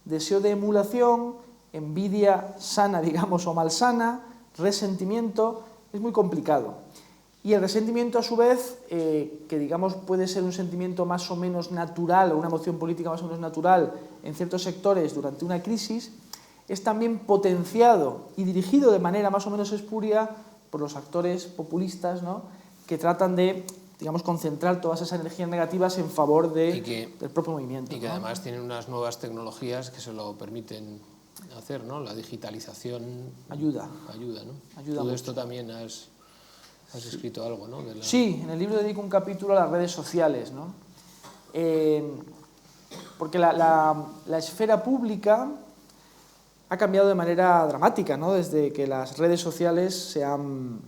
deseo de emulación, envidia sana, digamos, o malsana, resentimiento. Es muy complicado. Y el resentimiento, a su vez, que digamos puede ser un sentimiento más o menos natural, o una emoción política más o menos natural en ciertos sectores durante una crisis, es también potenciado y dirigido de manera más o menos espuria por los actores populistas, ¿no?, que tratan de, digamos, concentrar todas esas energías negativas en favor del propio movimiento. Y que, ¿no?, además tienen unas nuevas tecnologías que se lo permiten hacer, ¿no? La digitalización ayuda, ¿no? Ayuda Tú de mucho. Esto también has escrito algo, ¿no? Sí, en el libro dedico un capítulo a las redes sociales, ¿no? Porque la esfera pública ha cambiado de manera dramática, ¿no?, desde que las redes sociales se han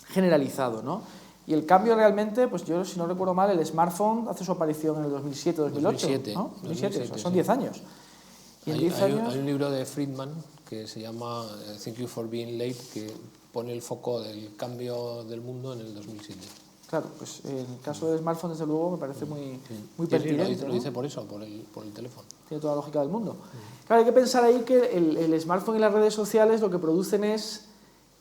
generalizado, ¿no? Y el cambio realmente, pues yo, si no recuerdo mal, el smartphone hace su aparición en el 2007-2008, 2007, ¿no? 2007, o sea, son sí. 10 años. Y en 10 años... Hay un libro de Friedman que se llama Thank You for Being Late, que pone el foco del cambio del mundo en el 2007. Claro, pues en el caso del smartphone, desde luego, me parece muy pertinente. Sí, lo dice por eso, por el teléfono. Tiene toda la lógica del mundo. Claro, hay que pensar ahí que el smartphone y las redes sociales lo que producen es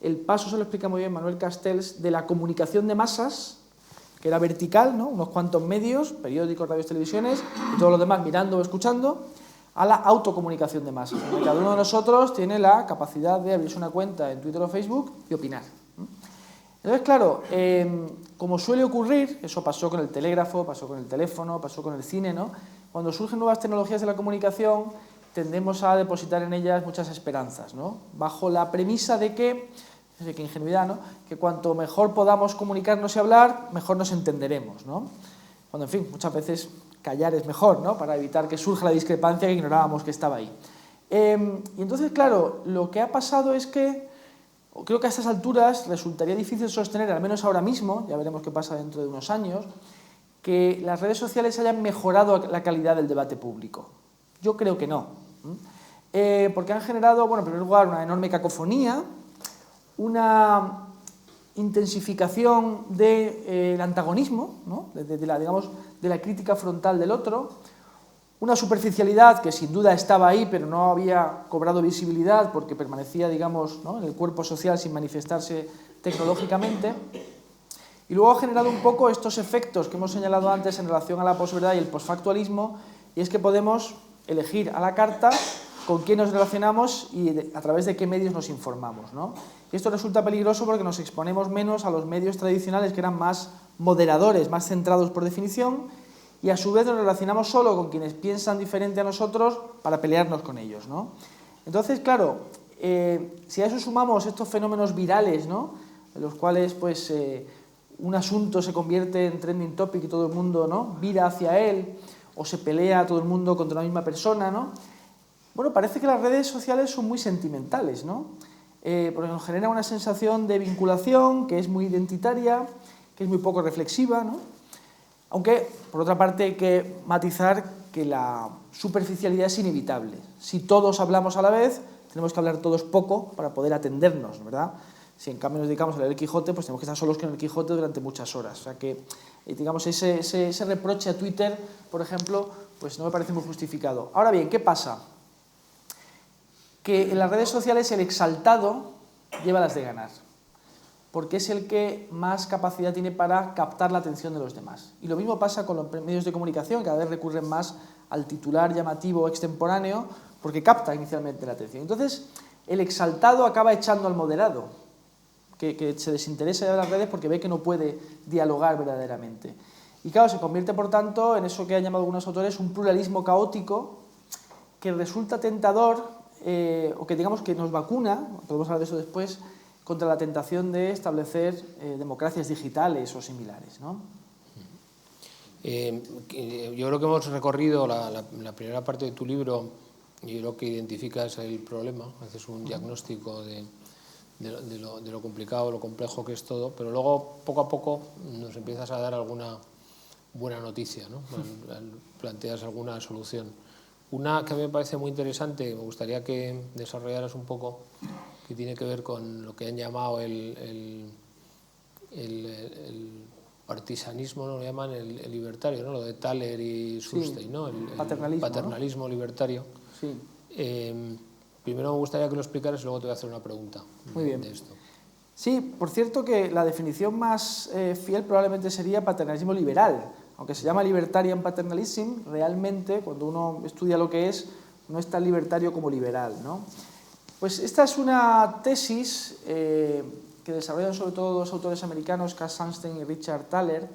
el paso, se lo explica muy bien Manuel Castells, de la comunicación de masas, que era vertical, ¿no?, unos cuantos medios, periódicos, radios, televisiones, y todos los demás mirando o escuchando, a la autocomunicación de masas, donde cada uno de nosotros tiene la capacidad de abrirse una cuenta en Twitter o Facebook y opinar. Entonces, claro, como suele ocurrir, eso pasó con el telégrafo, pasó con el teléfono, pasó con el cine, ¿no? Cuando surgen nuevas tecnologías de la comunicación, tendemos a depositar en ellas muchas esperanzas, ¿no? Bajo la premisa de que, qué ingenuidad, ¿no?, que cuanto mejor podamos comunicarnos y hablar, mejor nos entenderemos, ¿no? Cuando, en fin, muchas veces callar es mejor, ¿no?, para evitar que surja la discrepancia que ignorábamos que estaba ahí. Y entonces, claro, lo que ha pasado es que, creo que a estas alturas resultaría difícil sostener, al menos ahora mismo, ya veremos qué pasa dentro de unos años, que las redes sociales hayan mejorado la calidad del debate público. Yo creo que no. Porque han generado, bueno, en primer lugar, una enorme cacofonía, una intensificación del antagonismo, ¿no?, de la crítica frontal del otro, una superficialidad que sin duda estaba ahí, pero no había cobrado visibilidad porque permanecía, digamos, ¿no?, en el cuerpo social sin manifestarse tecnológicamente, y luego ha generado un poco estos efectos que hemos señalado antes en relación a la posverdad y el posfactualismo, y es que podemos elegir a la carta con quién nos relacionamos y a través de qué medios nos informamos, ¿no? Y esto resulta peligroso porque nos exponemos menos a los medios tradicionales que eran más moderadores, más centrados por definición, y a su vez nos relacionamos solo con quienes piensan diferente a nosotros para pelearnos con ellos, ¿no? Entonces, claro, si a eso sumamos estos fenómenos virales, ¿no?, en los cuales pues, un asunto se convierte en trending topic y todo el mundo, ¿no?, vira hacia él, o se pelea todo el mundo contra la misma persona, ¿no? Bueno, parece que las redes sociales son muy sentimentales, ¿no? Porque nos genera una sensación de vinculación que es muy identitaria, que es muy poco reflexiva, ¿no? Aunque, por otra parte, hay que matizar que la superficialidad es inevitable. Si todos hablamos a la vez, tenemos que hablar todos poco para poder atendernos, ¿verdad? Si en cambio nos dedicamos a leer el Quijote, pues tenemos que estar solos con el Quijote durante muchas horas. O sea que, digamos, ese reproche a Twitter, por ejemplo, pues no me parece muy justificado. Ahora bien, ¿qué pasa? Que en las redes sociales el exaltado lleva las de ganar, porque es el que más capacidad tiene para captar la atención de los demás. Y lo mismo pasa con los medios de comunicación, cada vez recurren más al titular llamativo extemporáneo, porque capta inicialmente la atención. Entonces, el exaltado acaba echando al moderado, que se desinteresa de las redes porque ve que no puede dialogar verdaderamente. Y claro, se convierte, por tanto, en eso que han llamado algunos autores un pluralismo caótico que resulta tentador, o que digamos que nos vacuna, podemos hablar de eso después, contra la tentación de establecer democracias digitales o similares, ¿no? Yo creo que hemos recorrido la primera parte de tu libro y creo que identificas el problema, haces un diagnóstico de lo complicado, lo complejo que es todo, pero luego poco a poco nos empiezas a dar alguna buena noticia, ¿no? Planteas alguna solución. Una que a mí me parece muy interesante, me gustaría que desarrollaras un poco, que tiene que ver con lo que han llamado el partisanismo, ¿no? Lo llaman el libertario, ¿no? Lo de Thaler y Sulstein, ¿no? El paternalismo, ¿no?, libertario. Sí. Primero me gustaría que lo explicaras y luego te voy a hacer una pregunta. Muy bien. De esto. Sí, por cierto que la definición más fiel probablemente sería paternalismo liberal. Aunque se llama libertarian paternalism, realmente, cuando uno estudia lo que es, no es tan libertario como liberal, ¿no? Pues esta es una tesis que desarrollan sobre todo dos autores americanos, Cass Sunstein y Richard Thaler.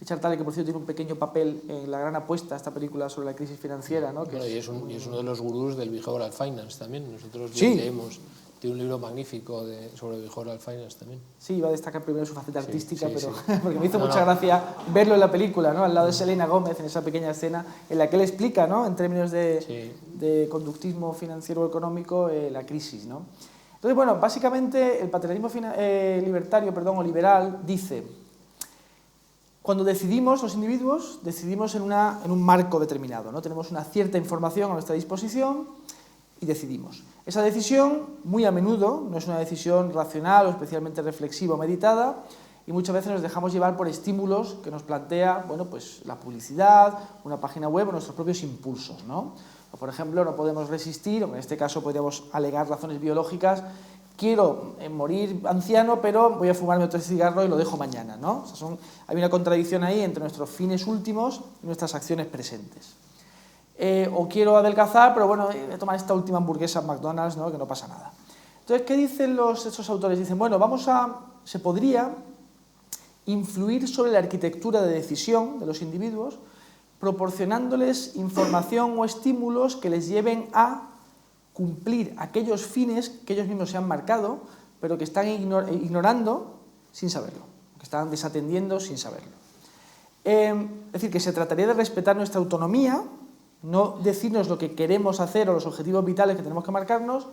Richard Thaler, que por cierto tiene un pequeño papel en La Gran Apuesta, esta película sobre la crisis financiera, ¿no? Bueno, y es uno de los gurús del behavioral finance también. Nosotros sí. leemos, tiene un libro magnífico sobre behavioral finance también. Sí, iba a destacar primero su faceta artística, pero sí. porque me hizo mucha gracia verlo en la película, ¿no?, al lado de Selena Gómez, en esa pequeña escena en la que él explica, ¿no?, en términos de conductismo financiero económico, la crisis, ¿no? Entonces, bueno, básicamente el paternalismo libertario, o liberal, dice: cuando decidimos, los individuos, decidimos en un marco determinado, ¿no? Tenemos una cierta información a nuestra disposición y decidimos. Esa decisión, muy a menudo, no es una decisión racional o especialmente reflexiva o meditada, y muchas veces nos dejamos llevar por estímulos que nos plantea, bueno, pues la publicidad, una página web o nuestros propios impulsos, ¿no? O, por ejemplo, no podemos resistir, o en este caso podríamos alegar razones biológicas: quiero morir anciano, pero voy a fumarme otro cigarro y lo dejo mañana, ¿no? O sea, hay una contradicción ahí entre nuestros fines últimos y nuestras acciones presentes. o quiero adelgazar, pero bueno, voy a tomar esta última hamburguesa en McDonald's, ¿no? Que no pasa nada. Entonces, ¿qué dicen estos autores? Dicen, bueno, se podría influir sobre la arquitectura de decisión de los individuos, proporcionándoles información o estímulos que les lleven a cumplir aquellos fines que ellos mismos se han marcado, pero que están ignorando sin saberlo, que están desatendiendo sin saberlo. Es decir, que se trataría de respetar nuestra autonomía, no decirnos lo que queremos hacer o los objetivos vitales que tenemos que marcarnos,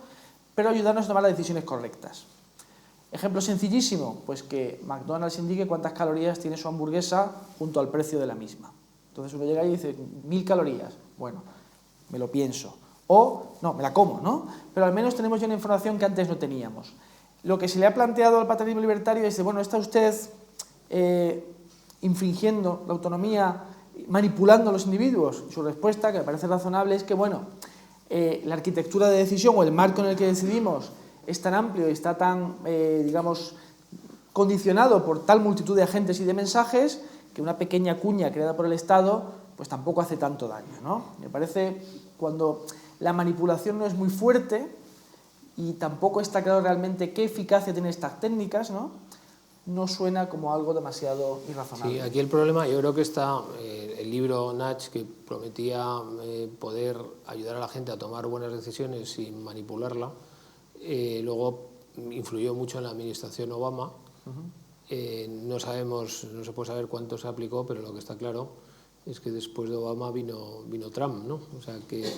pero ayudarnos a tomar las decisiones correctas. Ejemplo sencillísimo, pues que McDonald's indique cuántas calorías tiene su hamburguesa junto al precio de la misma. Entonces uno llega y dice, 1000 calorías, bueno, me lo pienso. O, no, me la como, ¿no? Pero al menos tenemos ya una información que antes no teníamos. Lo que se le ha planteado al paternalismo libertario es de, bueno, está usted infringiendo la autonomía, manipulando a los individuos. Y su respuesta, que me parece razonable, es que, bueno, la arquitectura de decisión o el marco en el que decidimos es tan amplio y está tan, digamos, condicionado por tal multitud de agentes y de mensajes que una pequeña cuña creada por el Estado pues tampoco hace tanto daño, ¿no? Me parece cuando la manipulación no es muy fuerte y tampoco está claro realmente qué eficacia tienen estas técnicas, ¿no? No suena como algo demasiado irrazonable. Sí, aquí el problema, yo creo que está el libro Nudge, que prometía poder ayudar a la gente a tomar buenas decisiones sin manipularla, luego influyó mucho en la administración Obama. No se puede saber cuánto se aplicó, pero lo que está claro es que después de Obama vino Trump, ¿no? O sea, que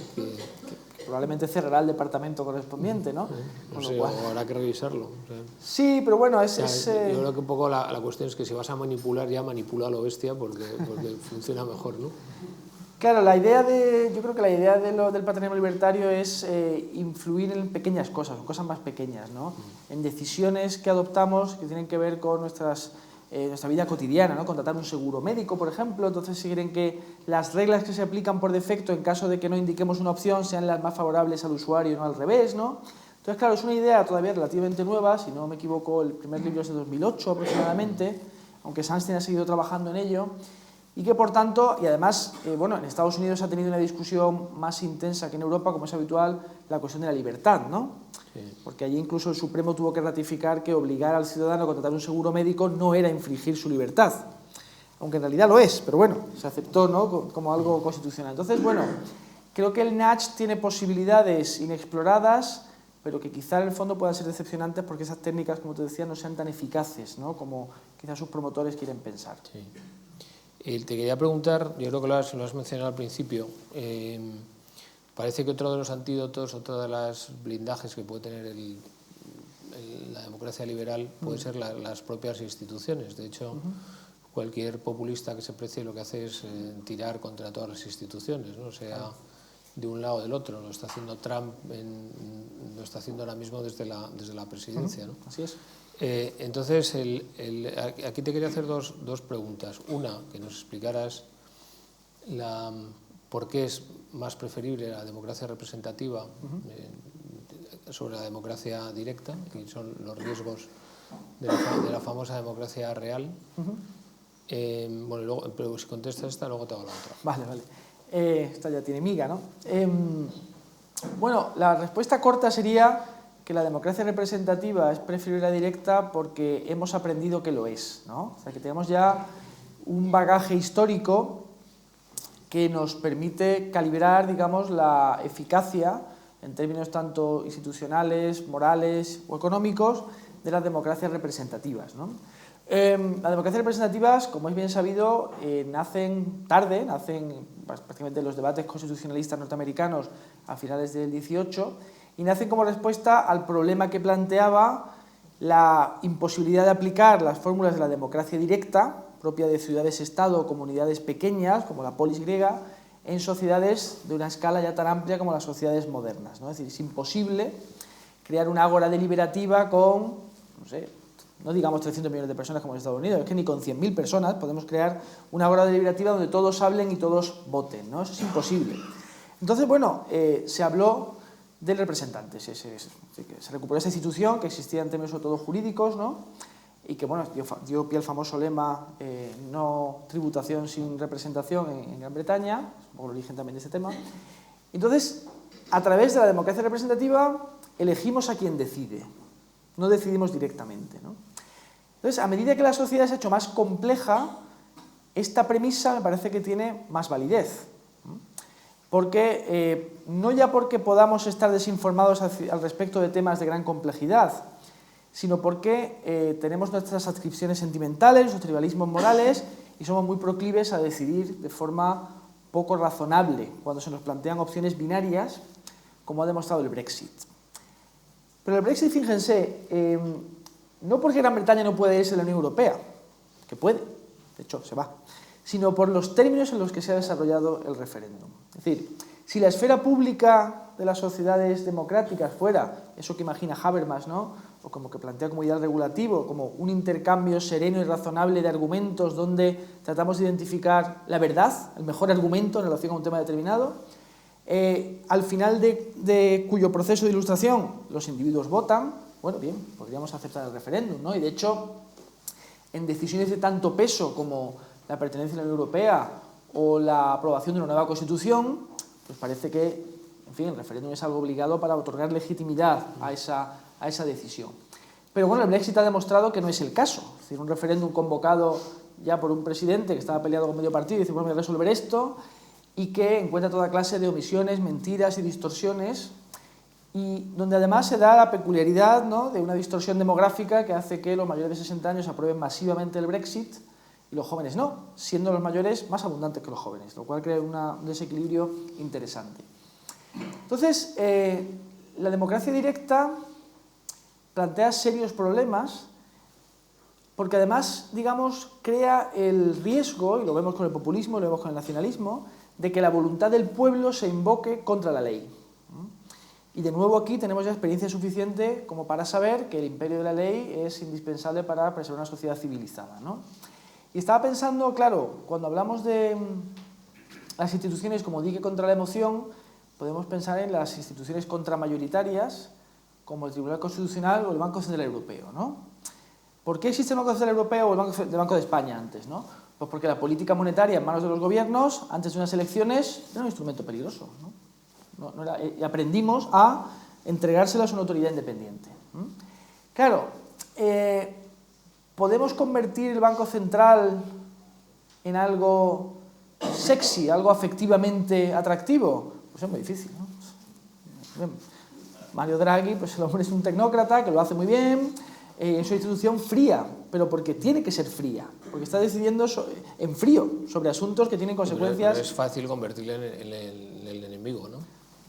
probablemente cerrará el departamento correspondiente, ¿no? No sé, o habrá que revisarlo. O sea, sí, pero bueno, yo creo que un poco la cuestión es que si vas a manipular, ya manipula a lo bestia porque funciona mejor, ¿no? Claro, yo creo que la idea del paternalismo libertario es influir en pequeñas cosas, en cosas más pequeñas, ¿no? En decisiones que adoptamos que tienen que ver con nuestra vida cotidiana, ¿no? Contratar un seguro médico, por ejemplo. Entonces, si quieren que las reglas que se aplican por defecto en caso de que no indiquemos una opción sean las más favorables al usuario, no al revés, ¿no? Entonces, claro, es una idea todavía relativamente nueva. Si no me equivoco, el primer libro es de 2008 aproximadamente, aunque Sunstein ha seguido trabajando en ello. Y que, por tanto, y además, bueno, en Estados Unidos ha tenido una discusión más intensa que en Europa, como es habitual, la cuestión de la libertad, ¿no? Sí. Porque allí incluso el Supremo tuvo que ratificar que obligar al ciudadano a contratar un seguro médico no era infringir su libertad, aunque en realidad lo es, pero bueno, se aceptó, ¿no?, como algo constitucional. Entonces, bueno, creo que el Nudge tiene posibilidades inexploradas, pero que quizá en el fondo puedan ser decepcionantes porque esas técnicas, como te decía, no sean tan eficaces, ¿no?, como quizás sus promotores quieren pensar. Sí. Te quería preguntar, yo creo que lo has mencionado al principio, parece que otro de los antídotos, otro de los blindajes que puede tener la democracia liberal puede ser las propias instituciones. De hecho, cualquier populista que se precie lo que hace es tirar contra todas las instituciones, ¿no? Sea de un lado o del otro. Lo está haciendo Trump, lo está haciendo ahora mismo desde la presidencia, ¿no? Así es. Entonces, aquí te quería hacer dos preguntas. Una, que nos explicaras por qué es más preferible la democracia representativa sobre la democracia directa, que son los riesgos de la famosa democracia real. Bueno, pero si contestas esta, luego te hago la otra. Vale. Esta ya tiene miga, ¿no? Bueno, la respuesta corta sería que la democracia representativa es preferible a la directa porque hemos aprendido que lo es, ¿no? O sea, que tenemos ya un bagaje histórico que nos permite calibrar, digamos, la eficacia en términos tanto institucionales, morales o económicos de las democracias representativas, ¿no? Las democracias representativas, como es bien sabido, nacen tarde, nacen prácticamente en los debates constitucionalistas norteamericanos a finales del 18 y nacen como respuesta al problema que planteaba la imposibilidad de aplicar las fórmulas de la democracia directa, propia de ciudades-estado o comunidades pequeñas, como la polis griega, en sociedades de una escala ya tan amplia como las sociedades modernas, ¿no? Es decir, es imposible crear una ágora deliberativa con, no sé, no digamos 300 millones de personas como en Estados Unidos, es que ni con 100.000 personas podemos crear una ágora deliberativa donde todos hablen y todos voten, ¿no? Eso es imposible. Entonces, bueno, se habló del representante, se recuperó esa institución que existía en términos sobre todo jurídicos, ¿no? y que bueno, dio pie al famoso lema no tributación sin representación en Gran Bretaña, es un poco el origen también de ese tema. Entonces, a través de la democracia representativa elegimos a quien decide, no decidimos directamente, ¿no? Entonces, a medida que la sociedad se ha hecho más compleja, esta premisa me parece que tiene más validez, ¿no? Porque, no ya porque podamos estar desinformados al respecto de temas de gran complejidad, sino porque tenemos nuestras adscripciones sentimentales, nuestros tribalismos morales, y somos muy proclives a decidir de forma poco razonable cuando se nos plantean opciones binarias, como ha demostrado el Brexit. Pero el Brexit, fíjense, no porque Gran Bretaña no puede irse de la Unión Europea, que puede, de hecho se va, sino por los términos en los que se ha desarrollado el referéndum. Es decir, si la esfera pública de las sociedades democráticas fuera eso que imagina Habermas, ¿no?, o como que plantea como ideal regulativo, como un intercambio sereno y razonable de argumentos donde tratamos de identificar la verdad, el mejor argumento en relación a un tema determinado, al final de cuyo proceso de ilustración los individuos votan, bueno, bien, podríamos aceptar el referéndum, ¿no? Y de hecho, en decisiones de tanto peso como la pertenencia a la Unión Europea o la aprobación de una nueva Constitución, pues parece que, en fin, el referéndum es algo obligado para otorgar legitimidad a esa decisión. Pero bueno, el Brexit ha demostrado que no es el caso. Es decir, un referéndum convocado ya por un presidente que estaba peleado con medio partido y dice, bueno, voy a resolver esto, y que encuentra toda clase de omisiones, mentiras y distorsiones, y donde además se da la peculiaridad, ¿no?, de una distorsión demográfica que hace que los mayores de 60 años aprueben masivamente el Brexit y los jóvenes no, siendo los mayores más abundantes que los jóvenes, lo cual crea un desequilibrio interesante. Entonces, la democracia directa plantea serios problemas porque además, digamos, crea el riesgo, y lo vemos con el populismo, lo vemos con el nacionalismo, de que la voluntad del pueblo se invoque contra la ley. Y de nuevo aquí tenemos ya experiencia suficiente como para saber que el imperio de la ley es indispensable para preservar una sociedad civilizada, ¿no? Y estaba pensando, claro, cuando hablamos de las instituciones como dique contra la emoción, podemos pensar en las instituciones contramayoritarias, como el Tribunal Constitucional o el Banco Central Europeo, ¿no? ¿Por qué existe el Banco Central Europeo o el Banco de España antes, ¿no? Pues porque la política monetaria en manos de los gobiernos, antes de unas elecciones, era un instrumento peligroso, ¿no? Y aprendimos a entregárselas a una autoridad independiente. Claro, ¿podemos convertir el Banco Central en algo sexy, algo afectivamente atractivo? Pues es muy difícil, ¿no? Mario Draghi, pues el hombre es un tecnócrata que lo hace muy bien, es una institución fría, pero porque tiene que ser fría, porque está decidiendo en frío sobre asuntos que tienen consecuencias. Pero es fácil convertirle en el enemigo, ¿no?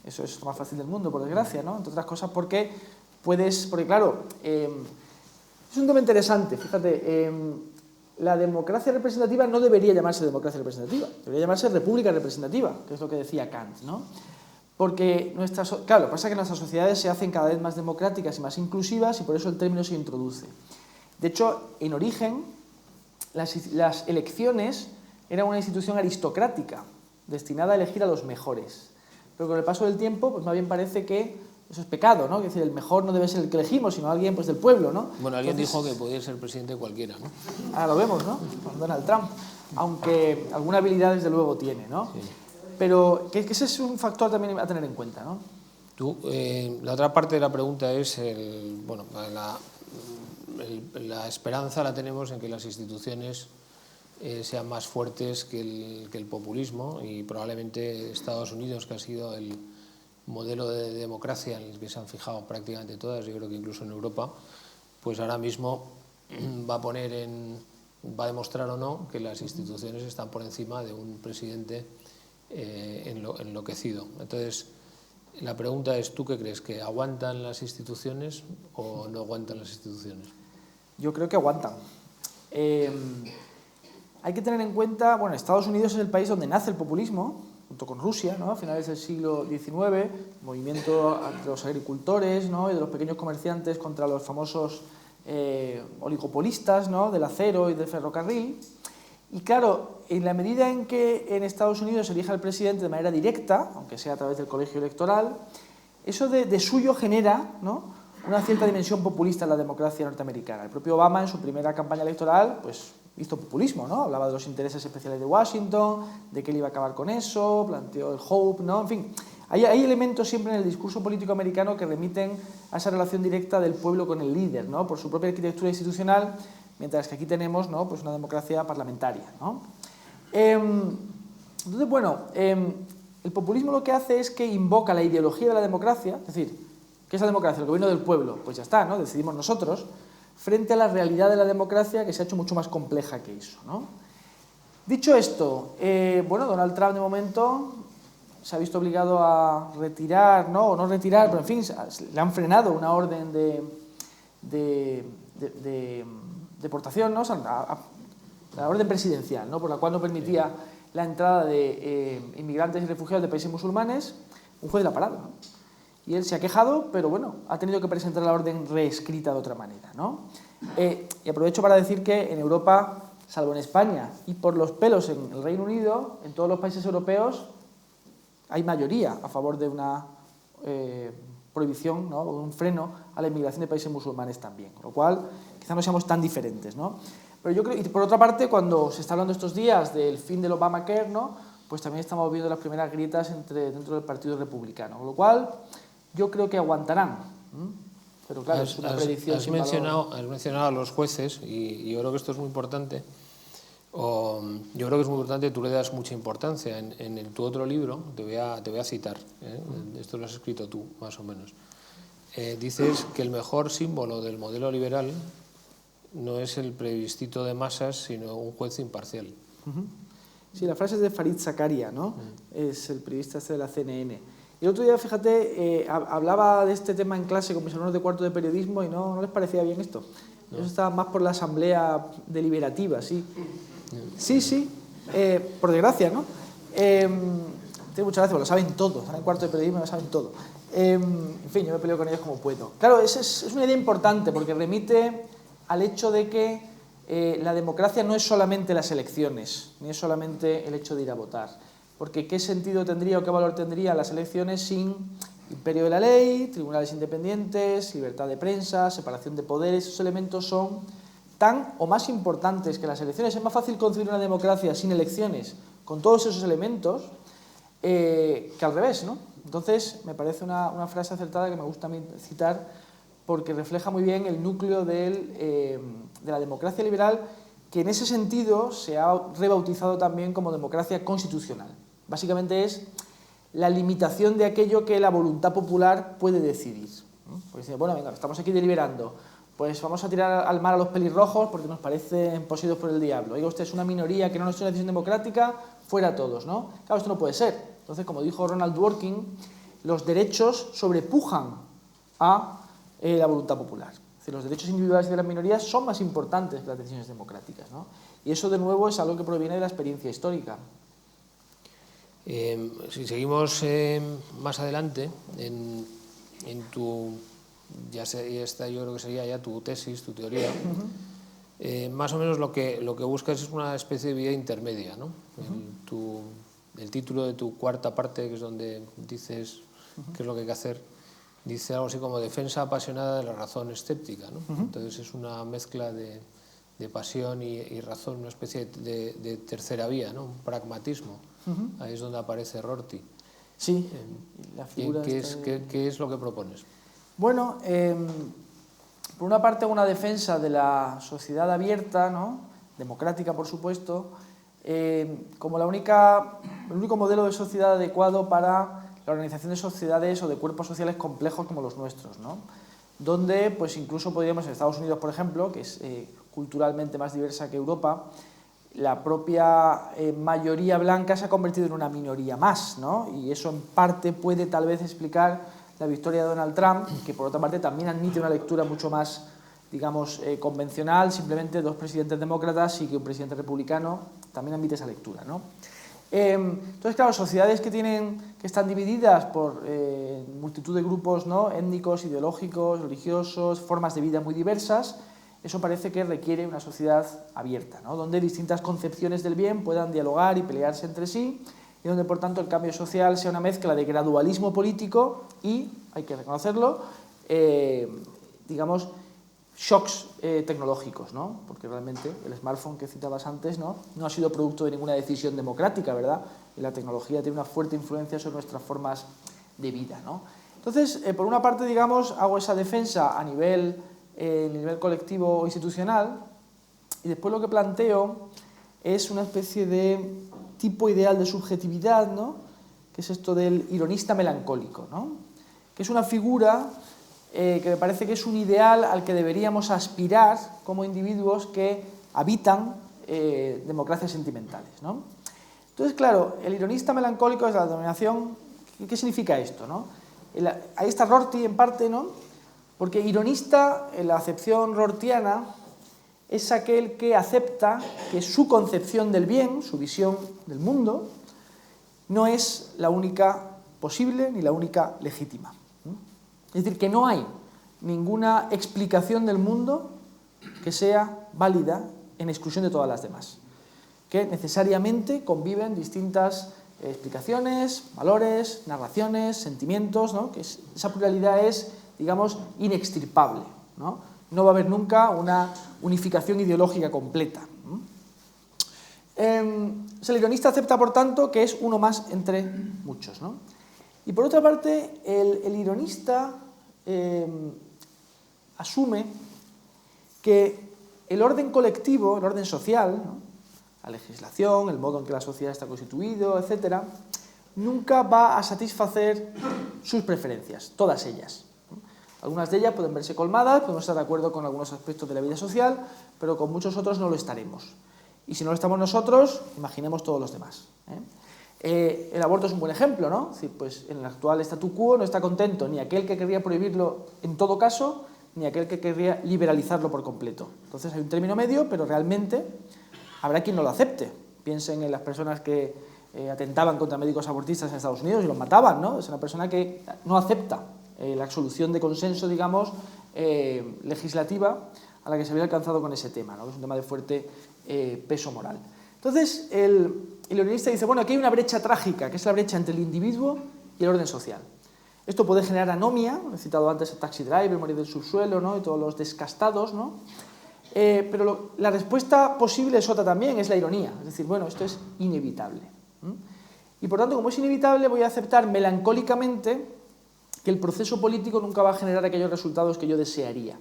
Eso es lo más fácil del mundo, por desgracia, ¿no? Entre otras cosas porque claro, es un tema interesante, fíjate, la democracia representativa no debería llamarse democracia representativa, debería llamarse república representativa, que es lo que decía Kant, ¿no? Porque, claro, lo que pasa es que nuestras sociedades se hacen cada vez más democráticas y más inclusivas y por eso el término se introduce. De hecho, en origen, las elecciones eran una institución aristocrática, destinada a elegir a los mejores. Pero con el paso del tiempo, pues más bien parece que eso es pecado, ¿no? Es decir, el mejor no debe ser el que elegimos, sino alguien pues, del pueblo, ¿no? Bueno, alguien dijo que podía ser presidente cualquiera, ¿no? Ahora lo vemos, ¿no? Con Donald Trump, aunque alguna habilidad desde luego tiene, ¿no? Sí. Pero que ese es un factor también a tener en cuenta, ¿no? La otra parte de la pregunta es, la esperanza la tenemos en que las instituciones sean más fuertes que el populismo, y probablemente Estados Unidos, que ha sido el modelo de democracia en el que se han fijado prácticamente todas, yo creo que incluso en Europa, pues ahora mismo va a demostrar o no que las instituciones están por encima de un presidente enloquecido. Entonces, la pregunta es, ¿tú qué crees? ¿Que aguantan las instituciones o no aguantan las instituciones? Yo creo que aguantan. Hay que tener en cuenta, bueno, Estados Unidos es el país donde nace el populismo, junto con Rusia, ¿no? A finales del siglo XIX, movimiento de los agricultores, ¿no? Y de los pequeños comerciantes contra los famosos oligopolistas, ¿no? Del acero y del ferrocarril. Y claro, en la medida en que en Estados Unidos se elija al presidente de manera directa, aunque sea a través del colegio electoral, eso de suyo genera, ¿no? una cierta dimensión populista en la democracia norteamericana. El propio Obama, en su primera campaña electoral, pues hizo populismo, ¿no? Hablaba de los intereses especiales de Washington, de que él iba a acabar con eso, planteó el Hope, ¿no? En fin, hay elementos siempre en el discurso político americano que remiten a esa relación directa del pueblo con el líder, ¿no? Por su propia arquitectura institucional, mientras que aquí tenemos, ¿no?, pues una democracia parlamentaria, ¿no? Entonces, bueno, el populismo lo que hace es que invoca la ideología de la democracia, es decir, ¿qué es la democracia? El gobierno del pueblo. Pues ya está, ¿no? Decidimos nosotros, frente a la realidad de la democracia que se ha hecho mucho más compleja que eso, ¿no? Dicho esto, bueno, Donald Trump de momento se ha visto obligado a retirar, ¿no? O no retirar, pero en fin, le han frenado una orden de deportación, ¿no? O sea, la orden presidencial, ¿no?, por la cual no permitía la entrada de inmigrantes y refugiados de países musulmanes. Un juez la ha parado, ¿no? Y él se ha quejado, pero bueno, ha tenido que presentar la orden reescrita de otra manera, ¿no? Y aprovecho para decir que en Europa, salvo en España y por los pelos en el Reino Unido, en todos los países europeos hay mayoría a favor de una prohibición, ¿no?, o un freno a la inmigración de países musulmanes también, con lo cual quizá no seamos tan diferentes, ¿no? Pero yo creo, y por otra parte, cuando se está hablando estos días del fin del Obamacare, ¿no?, pues también estamos viendo las primeras grietas dentro del Partido Republicano, con lo cual yo creo que aguantarán. Pero claro, es una predicción has mencionado a los jueces y yo creo que esto es muy importante. Yo creo que es muy importante, tú le das mucha importancia. En tu otro libro, te voy a citar, esto lo has escrito tú, más o menos. Dices que el mejor símbolo del modelo liberal no es el plebiscito de masas, sino un juez imparcial. Sí, la frase es de Fareed Zakaria, ¿no? Es el periodista de la CNN. Y el otro día, fíjate, hablaba de este tema en clase con mis alumnos de cuarto de periodismo y no les parecía bien esto. No. Ellos estaban más por la asamblea deliberativa, sí. Sí, por desgracia, ¿no? Tengo mucha gracia, porque lo saben todo, están en cuarto de periodismo y lo saben todo. En fin, yo me peleo con ellos como puedo. Claro, es una idea importante porque remite al hecho de que la democracia no es solamente las elecciones, ni es solamente el hecho de ir a votar. Porque ¿qué sentido tendría o qué valor tendría las elecciones sin imperio de la ley, tribunales independientes, libertad de prensa, separación de poderes? Esos elementos son tan o más importantes que las elecciones. Es más fácil construir una democracia sin elecciones con todos esos elementos que al revés, ¿no? Entonces, me parece una frase acertada que me gusta a mí citar porque refleja muy bien el núcleo de la democracia liberal, que en ese sentido se ha rebautizado también como democracia constitucional. Básicamente es la limitación de aquello que la voluntad popular puede decidir. Porque dice, bueno, venga, estamos aquí deliberando, pues vamos a tirar al mar a los pelirrojos porque nos parecen poseídos por el diablo. Oiga, usted es una minoría que no es una decisión democrática, fuera todos, ¿no? Claro, esto no puede ser. Entonces, como dijo Ronald Dworkin, los derechos sobrepujan a la voluntad popular. Es decir, los derechos individuales de las minorías son más importantes que las decisiones democráticas, ¿no? Y eso, de nuevo, es algo que proviene de la experiencia histórica. Si seguimos más adelante, en tu, ya está, yo creo que sería ya tu tesis, tu teoría, más o menos lo que buscas es una especie de vía intermedia, ¿no? El título de tu cuarta parte, que es donde dices qué es lo que hay que hacer, dice algo así como defensa apasionada de la razón escéptica, ¿no? Entonces es una mezcla de pasión y razón, una especie de tercera vía, ¿no? Un pragmatismo. Ahí es donde aparece Rorty. Sí. La figura ¿Qué es lo que propones? Bueno, por una parte una defensa de la sociedad abierta, ¿no?, democrática por supuesto, como el único modelo de sociedad adecuado para la organización de sociedades o de cuerpos sociales complejos como los nuestros, ¿no? Donde pues incluso podríamos, en Estados Unidos por ejemplo, que es culturalmente más diversa que Europa, la propia mayoría blanca se ha convertido en una minoría más, ¿no? Y eso en parte puede tal vez explicar la victoria de Donald Trump, que por otra parte también admite una lectura mucho más, digamos, convencional, simplemente dos presidentes demócratas y que un presidente republicano también admite esa lectura, ¿no? Entonces, claro, sociedades que están divididas por multitud de grupos, ¿no?, étnicos, ideológicos, religiosos, formas de vida muy diversas, eso parece que requiere una sociedad abierta, ¿no?, donde distintas concepciones del bien puedan dialogar y pelearse entre sí, y donde, por tanto, el cambio social sea una mezcla de gradualismo político y, hay que reconocerlo, digamos, shocks tecnológicos, ¿no? Porque realmente el smartphone que citabas antes no ha sido producto de ninguna decisión democrática, ¿verdad? Y la tecnología tiene una fuerte influencia sobre nuestras formas de vida, ¿no? Entonces, por una parte, digamos, hago esa defensa a nivel colectivo o institucional, y después lo que planteo es una especie de tipo ideal de subjetividad, ¿no? Que es esto del ironista melancólico, ¿no? Que es una figura que me parece que es un ideal al que deberíamos aspirar como individuos que habitan democracias sentimentales, ¿no? Entonces, claro, el ironista melancólico es la denominación. ¿Qué significa esto, no? Ahí está Rorty en parte, ¿no? Porque ironista, en la acepción rortiana, es aquel que acepta que su concepción del bien, su visión del mundo, no es la única posible ni la única legítima. Es decir, que no hay ninguna explicación del mundo que sea válida en exclusión de todas las demás, que necesariamente conviven distintas explicaciones, valores, narraciones, sentimientos, ¿no? Que esa pluralidad es, digamos, inextirpable, ¿no? No va a haber nunca una unificación ideológica completa. El ironista acepta, por tanto, que es uno más entre muchos, ¿no? Y por otra parte, el ironista asume que el orden colectivo, el orden social, ¿no? La legislación, el modo en que la sociedad está constituido, etc., nunca va a satisfacer sus preferencias, todas ellas. Algunas de ellas pueden verse colmadas, podemos estar de acuerdo con algunos aspectos de la vida social, pero con muchos otros no lo estaremos. Y si no lo estamos nosotros, imaginemos todos los demás. El aborto es un buen ejemplo, ¿no? Es decir, pues en el actual statu quo no está contento ni aquel que querría prohibirlo en todo caso, ni aquel que querría liberalizarlo por completo. Entonces hay un término medio, pero realmente habrá quien no lo acepte. Piensen en las personas que atentaban contra médicos abortistas en Estados Unidos y los mataban, ¿no? Es una persona que no acepta la solución de consenso, digamos, legislativa a la que se había alcanzado con ese tema, ¿no? Es un tema de fuerte peso moral. Entonces, el ironista dice, bueno, aquí hay una brecha trágica, que es la brecha entre el individuo y el orden social. Esto puede generar anomia, he citado antes el Taxi Driver, Morir del subsuelo, ¿no? Y todos los descastados, ¿no? Pero la respuesta posible es otra también, es la ironía. Es decir, bueno, esto es inevitable. Y por tanto, como es inevitable, voy a aceptar melancólicamente que el proceso político nunca va a generar aquellos resultados que yo desearía.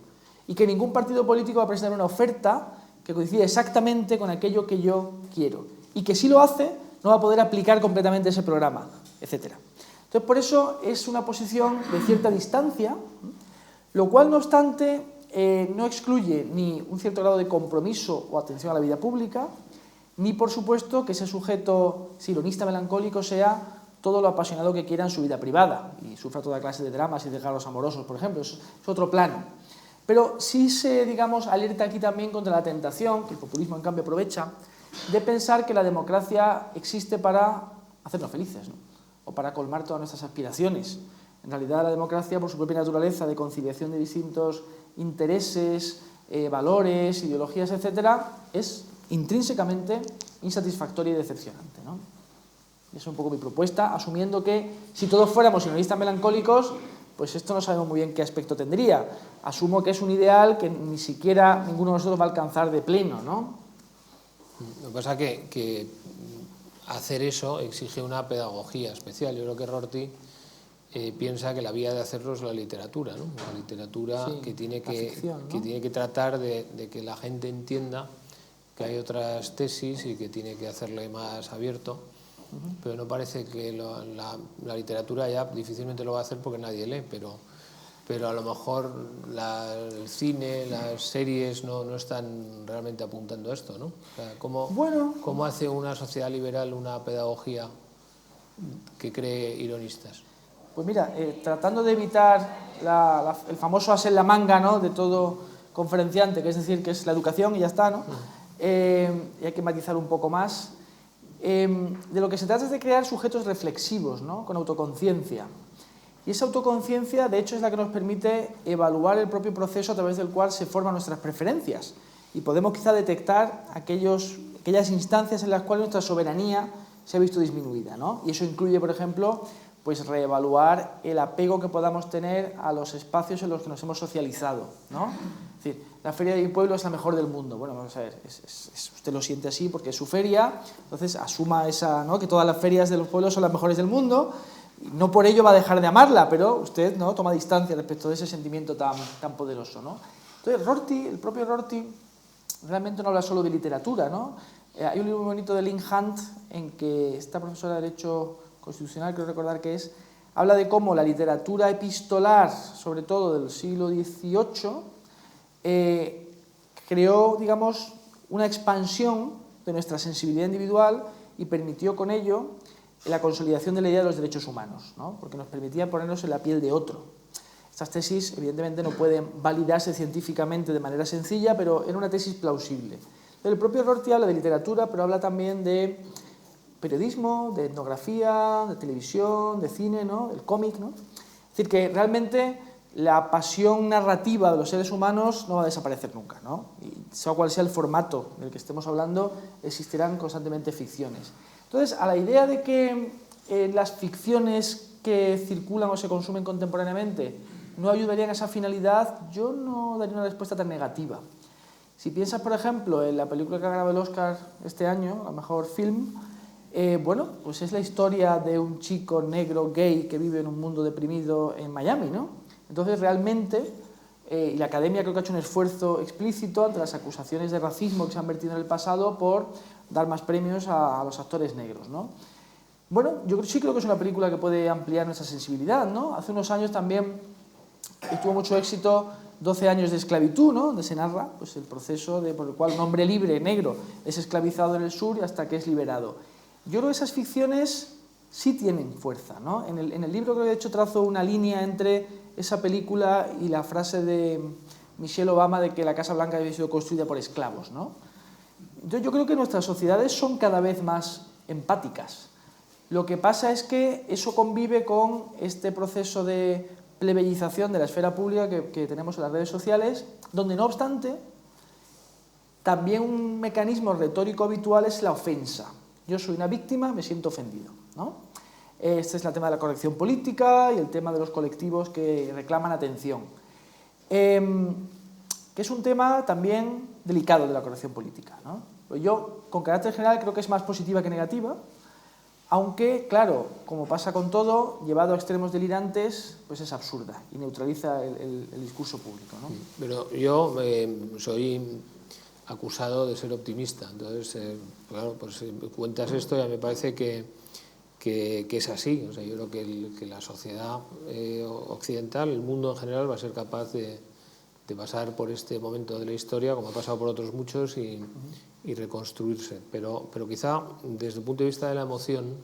Y que ningún partido político va a presentar una oferta que coincide exactamente con aquello que yo quiero. Y que si lo hace, no va a poder aplicar completamente ese programa, etc. Entonces, por eso es una posición de cierta distancia, lo cual, no obstante, no excluye ni un cierto grado de compromiso o atención a la vida pública, ni, por supuesto, que ese sujeto ironista melancólico sea todo lo apasionado que quiera en su vida privada y sufra toda clase de dramas y desgarros amorosos, por ejemplo. Es otro plano. Pero sí se, digamos, alerta aquí también contra la tentación, que el populismo en cambio aprovecha, de pensar que la democracia existe para hacernos felices, ¿no? O para colmar todas nuestras aspiraciones. En realidad la democracia, por su propia naturaleza de conciliación de distintos intereses, valores, ideologías, etc., es intrínsecamente insatisfactoria y decepcionante, ¿no? Y esa es un poco mi propuesta, asumiendo que si todos fuéramos ironistas melancólicos, pues esto no sabemos muy bien qué aspecto tendría. Asumo que es un ideal que ni siquiera ninguno de nosotros va a alcanzar de pleno, ¿no? Lo que pasa es que hacer eso exige una pedagogía especial. Yo creo que Rorty piensa que la vía de hacerlo es la literatura, ¿no? La literatura, sí, que tiene ficción, ¿no? Que tiene que tratar de que la gente entienda que hay otras tesis y que tiene que hacerle más abierto. Pero no parece que la literatura ya difícilmente lo va a hacer porque nadie lee, pero a lo mejor el cine, las series no están realmente apuntando a esto, ¿no? O sea, ¿cómo hace una sociedad liberal una pedagogía que cree ironistas? Pues mira, tratando de evitar el famoso as en la manga, ¿no?, de todo conferenciante, que es decir, que es la educación y ya está, ¿no? Y hay que matizar un poco más. De lo que se trata es de crear sujetos reflexivos, ¿no?, con autoconciencia. Y esa autoconciencia, de hecho, es la que nos permite evaluar el propio proceso a través del cual se forman nuestras preferencias. Y podemos quizá detectar aquellas instancias en las cuales nuestra soberanía se ha visto disminuida, ¿no? Y eso incluye, por ejemplo, pues reevaluar el apego que podamos tener a los espacios en los que nos hemos socializado, ¿no? Es decir, la feria de mi pueblo es la mejor del mundo. Bueno, vamos a ver, usted lo siente así porque es su feria, entonces asuma esa, ¿no?, que todas las ferias de los pueblos son las mejores del mundo, y no por ello va a dejar de amarla, pero usted, ¿no?, toma distancia respecto de ese sentimiento tan poderoso, ¿no? Entonces, Rorty, el propio Rorty, realmente no habla solo de literatura, ¿no? Hay un libro muy bonito de Lynn Hunt en que esta profesora de Derecho Constitucional, creo recordar que es, habla de cómo la literatura epistolar, sobre todo del siglo XVIII, creó, digamos, una expansión de nuestra sensibilidad individual y permitió con ello la consolidación de la idea de los derechos humanos, ¿no? Porque nos permitía ponernos en la piel de otro. Estas tesis, evidentemente, no pueden validarse científicamente de manera sencilla, pero era una tesis plausible. El propio Rorty habla de literatura, pero habla también de periodismo, de etnografía, de televisión, de cine, ¿no?, del cómic, ¿no? Es decir, que realmente la pasión narrativa de los seres humanos no va a desaparecer nunca, ¿no? Y sea cual sea el formato del que estemos hablando, existirán constantemente ficciones. Entonces, a la idea de que las ficciones que circulan o se consumen contemporáneamente no ayudarían a esa finalidad, yo no daría una respuesta tan negativa. Si piensas, por ejemplo, en la película que ha ganado el Oscar este año, a mejor film, bueno, pues es la historia de un chico negro gay que vive en un mundo deprimido en Miami, ¿no? Entonces, realmente, y la Academia creo que ha hecho un esfuerzo explícito ante las acusaciones de racismo que se han vertido en el pasado por dar más premios a los actores negros, ¿no? Bueno, yo sí creo que es una película que puede ampliar nuestra sensibilidad, ¿no? Hace unos años también tuvo mucho éxito 12 años de esclavitud, ¿no?, donde se narra, pues, el proceso por el cual un hombre libre, negro, es esclavizado en el sur hasta que es liberado. Yo creo que esas ficciones sí tienen fuerza, ¿no? En el libro creo que de hecho trazo una línea entre esa película y la frase de Michelle Obama de que la Casa Blanca había sido construida por esclavos, ¿no? Entonces yo creo que nuestras sociedades son cada vez más empáticas. Lo que pasa es que eso convive con este proceso de plebeyización de la esfera pública que tenemos en las redes sociales, donde no obstante, también un mecanismo retórico habitual es la ofensa. Yo soy una víctima, me siento ofendido, ¿no? Este es el tema de la corrección política y el tema de los colectivos que reclaman atención, que es un tema también delicado de la corrección política, ¿no? Yo, con carácter general, creo que es más positiva que negativa, aunque, claro, como pasa con todo, llevado a extremos delirantes, pues es absurda y neutraliza el discurso público, ¿no? Pero yo soy acusado de ser optimista, entonces, claro, pues cuentas esto y a mí me parece que es así. O sea, yo creo que la sociedad occidental, el mundo en general, va a ser capaz de pasar por este momento de la historia, como ha pasado por otros muchos, y reconstruirse. Pero quizá, desde el punto de vista de la emoción,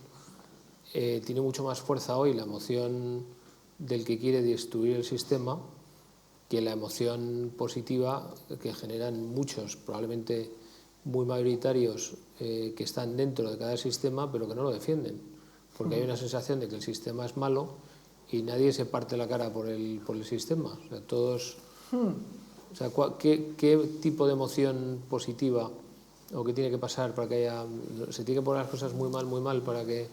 tiene mucho más fuerza hoy la emoción del que quiere destruir el sistema que la emoción positiva que generan muchos, probablemente muy mayoritarios, que están dentro de cada sistema, pero que no lo defienden. Porque hay una sensación de que el sistema es malo y nadie se parte la cara por el sistema. O sea, todos... O sea, ¿qué tipo de emoción positiva o qué tiene que pasar para que haya... ¿Se tiene que poner las cosas muy mal para que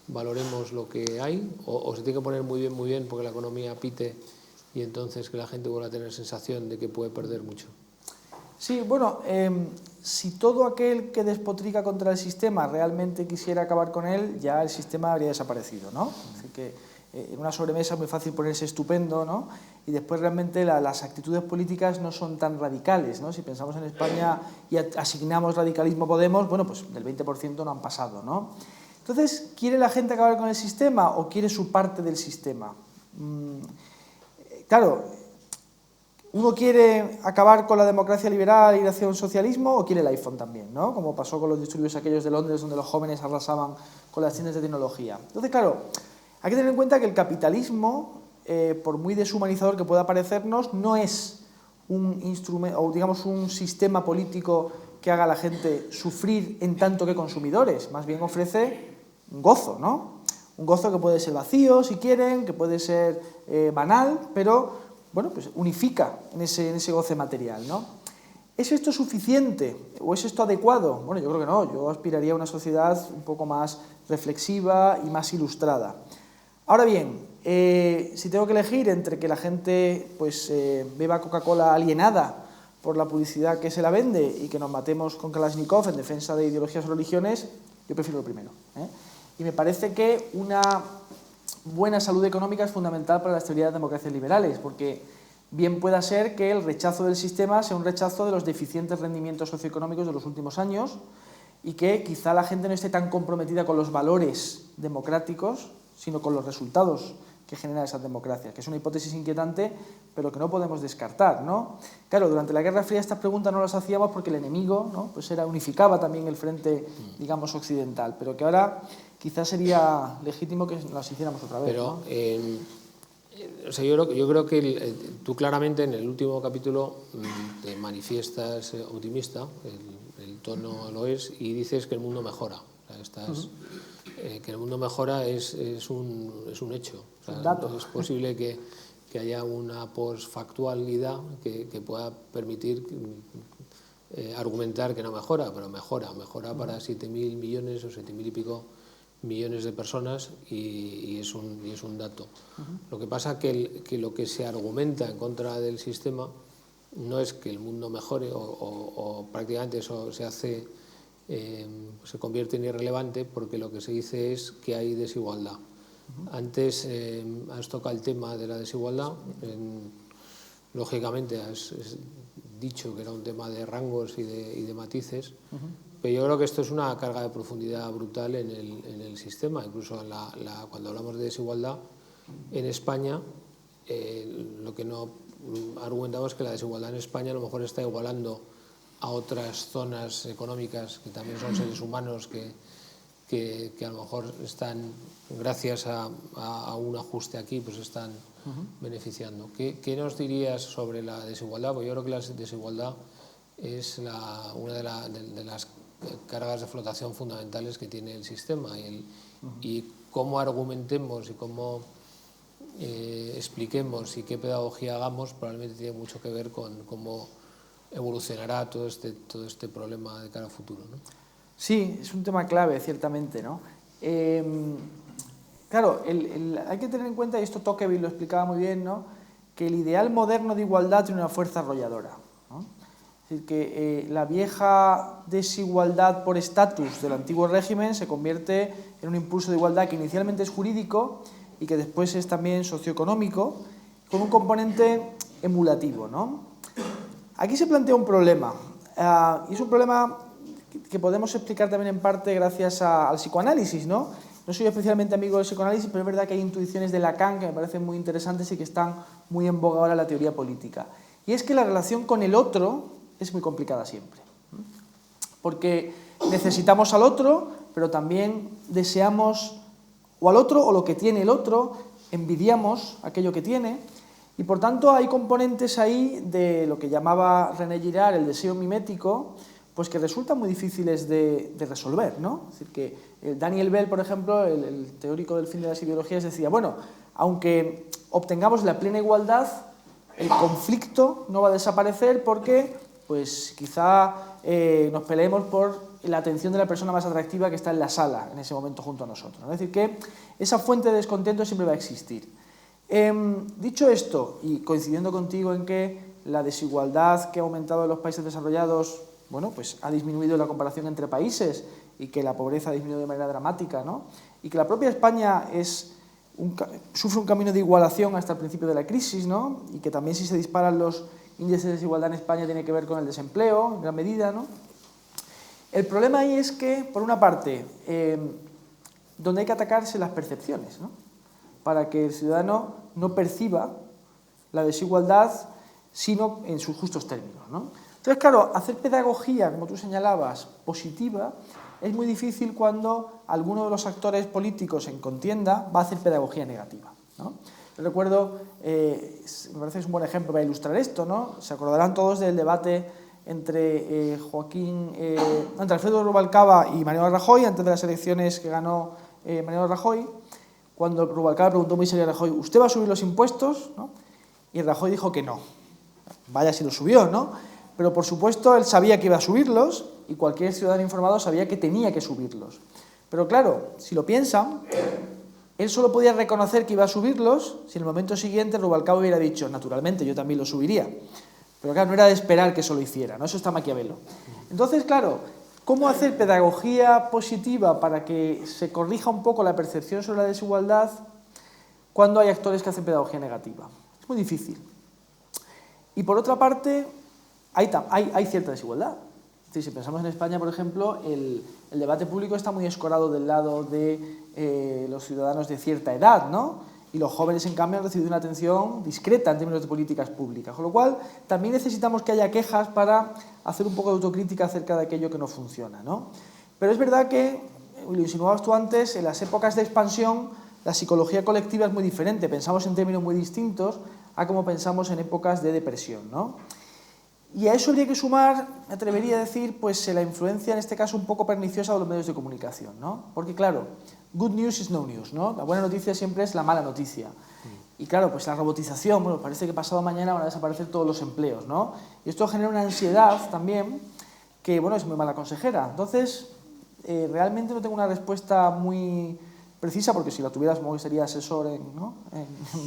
valoremos lo que hay? ¿O se tiene que poner muy bien porque la economía pite y entonces que la gente vuelva a tener sensación de que puede perder mucho? Sí, bueno, si todo aquel que despotrica contra el sistema realmente quisiera acabar con él, ya el sistema habría desaparecido, ¿no? Así que en una sobremesa es muy fácil ponerse estupendo, ¿no? Y después realmente las actitudes políticas no son tan radicales, ¿no? Si pensamos en España y asignamos radicalismo a Podemos, bueno, pues del 20% no han pasado, ¿no? Entonces, ¿quiere la gente acabar con el sistema o quiere su parte del sistema? Claro, ¿uno quiere acabar con la democracia liberal e ir hacia un socialismo o quiere el iPhone también, ¿no? Como pasó con los disturbios aquellos de Londres donde los jóvenes arrasaban con las tiendas de tecnología. Entonces, claro, hay que tener en cuenta que el capitalismo, por muy deshumanizador que pueda parecernos, no es un instrumento, o digamos un sistema político que haga a la gente sufrir en tanto que consumidores, más bien ofrece un gozo, ¿no? Un gozo que puede ser vacío, si quieren, que puede ser banal, pero... bueno, pues unifica en ese goce material, ¿no? ¿Es esto suficiente o es esto adecuado? Bueno, yo creo que no, yo aspiraría a una sociedad un poco más reflexiva y más ilustrada. Ahora bien, si tengo que elegir entre que la gente pues, beba Coca-Cola alienada por la publicidad que se la vende y que nos matemos con Kalashnikov en defensa de ideologías o religiones, yo prefiero lo primero. Y me parece que una buena salud económica es fundamental para las teorías de democracias liberales, porque bien pueda ser que el rechazo del sistema sea un rechazo de los deficientes rendimientos socioeconómicos de los últimos años y que quizá la gente no esté tan comprometida con los valores democráticos, sino con los resultados que genera esa democracia, que es una hipótesis inquietante, pero que no podemos descartar, ¿no? Claro, durante la Guerra Fría estas preguntas no las hacíamos porque el enemigo, ¿no?, pues unificaba también el frente, digamos, occidental, pero que ahora quizás sería legítimo que las hiciéramos otra vez. Pero, ¿no? o sea, yo creo que tú claramente en el último capítulo te manifiestas optimista, el tono lo es, y dices que el mundo mejora. O sea, que el mundo mejora es un hecho. O sea, dato. es posible que haya una posfactualidad que pueda permitir argumentar que no mejora, pero mejora para 7.000 millones o 7.000 y pico millones de personas y es un dato. Lo que pasa que lo que se argumenta en contra del sistema no es que el mundo mejore o prácticamente eso se convierte en irrelevante, porque lo que se dice es que hay desigualdad. Antes has tocado el tema de la desigualdad, lógicamente has dicho que era un tema de rangos y de matices, pero yo creo que esto es una carga de profundidad brutal en el sistema. Incluso cuando hablamos de desigualdad en España, lo que no argumentamos es que la desigualdad en España a lo mejor está igualando a otras zonas económicas que también son seres humanos que a lo mejor están, gracias a un ajuste aquí, pues están beneficiando. ¿Qué nos dirías sobre la desigualdad? Porque yo creo que la desigualdad es una de las cargas de flotación fundamentales que tiene el sistema y cómo argumentemos y cómo expliquemos y qué pedagogía hagamos probablemente tiene mucho que ver con cómo evolucionará todo este problema de cara a futuro, ¿no? Sí, es un tema clave, ciertamente, ¿no? Claro, hay que tener en cuenta, y esto Tocqueville lo explicaba muy bien, ¿no?, que el ideal moderno de igualdad tiene una fuerza arrolladora, ¿no? Es decir, que la vieja desigualdad por estatus del antiguo régimen se convierte en un impulso de igualdad que inicialmente es jurídico y que después es también socioeconómico, con un componente emulativo, ¿no? Aquí se plantea un problema, y es un problema que podemos explicar también en parte gracias al psicoanálisis, ¿no? No soy especialmente amigo del psicoanálisis, pero es verdad que hay intuiciones de Lacan que me parecen muy interesantes y que están muy en boga ahora en la teoría política. Y es que la relación con el otro es muy complicada siempre, porque necesitamos al otro, pero también deseamos o al otro o lo que tiene el otro, envidiamos aquello que tiene. Y por tanto hay componentes ahí de lo que llamaba René Girard el deseo mimético, pues que resultan muy difíciles de resolver, ¿no? Es decir, que Daniel Bell, por ejemplo, el teórico del fin de las ideologías, decía, bueno, aunque obtengamos la plena igualdad, el conflicto no va a desaparecer porque pues quizá nos peleemos por la atención de la persona más atractiva que está en la sala en ese momento junto a nosotros, ¿no? Es decir, que esa fuente de descontento siempre va a existir. Dicho esto, y coincidiendo contigo en que la desigualdad que ha aumentado en los países desarrollados, bueno, pues ha disminuido la comparación entre países y que la pobreza ha disminuido de manera dramática, ¿no?, y que la propia España sufre un camino de igualación hasta el principio de la crisis, ¿no?, y que también si se disparan los índices de desigualdad en España tiene que ver con el desempleo en gran medida, ¿no? El problema ahí es que, por una parte, donde hay que atacarse las percepciones, ¿no?, para que el ciudadano no perciba la desigualdad, sino en sus justos términos, ¿no? Entonces, claro, hacer pedagogía, como tú señalabas, positiva, es muy difícil cuando alguno de los actores políticos en contienda va a hacer pedagogía negativa, ¿no? Yo recuerdo, me parece que es un buen ejemplo para ilustrar esto, ¿no? Se acordarán todos del debate entre Alfredo Rubalcaba y Mariano Rajoy, antes de las elecciones que ganó Mariano Rajoy, cuando Rubalcaba preguntó muy serio a Rajoy, ¿usted va a subir los impuestos?, ¿no? Y Rajoy dijo que no. Vaya si lo subió, ¿no? Pero por supuesto él sabía que iba a subirlos y cualquier ciudadano informado sabía que tenía que subirlos. Pero claro, si lo piensan, él solo podía reconocer que iba a subirlos si en el momento siguiente Rubalcaba hubiera dicho, naturalmente, yo también los subiría. Pero claro, no era de esperar que eso lo hiciera, ¿no? Eso está Maquiavelo. Entonces, claro, ¿cómo hacer pedagogía positiva para que se corrija un poco la percepción sobre la desigualdad cuando hay actores que hacen pedagogía negativa? Es muy difícil. Y por otra parte, hay cierta desigualdad. Es decir, si pensamos en España, por ejemplo, el debate público está muy escorado del lado de los ciudadanos de cierta edad, ¿no? Y los jóvenes, en cambio, han recibido una atención discreta en términos de políticas públicas. Con lo cual, también necesitamos que haya quejas para hacer un poco de autocrítica acerca de aquello que no funciona, ¿no? Pero es verdad que, lo insinuabas tú antes, en las épocas de expansión, la psicología colectiva es muy diferente. Pensamos en términos muy distintos a como pensamos en épocas de depresión, ¿no? Y a eso habría que sumar, me atrevería a decir, pues la influencia, en este caso, un poco perniciosa de los medios de comunicación, ¿no? Porque, claro, good news is no news, ¿no? La buena noticia siempre es la mala noticia. Y claro, pues la robotización, bueno, parece que pasado mañana van a desaparecer todos los empleos, ¿no? Y esto genera una ansiedad también que, bueno, es muy mala consejera. Entonces, realmente no tengo una respuesta muy precisa, porque si la tuviera, supongo que sería asesor en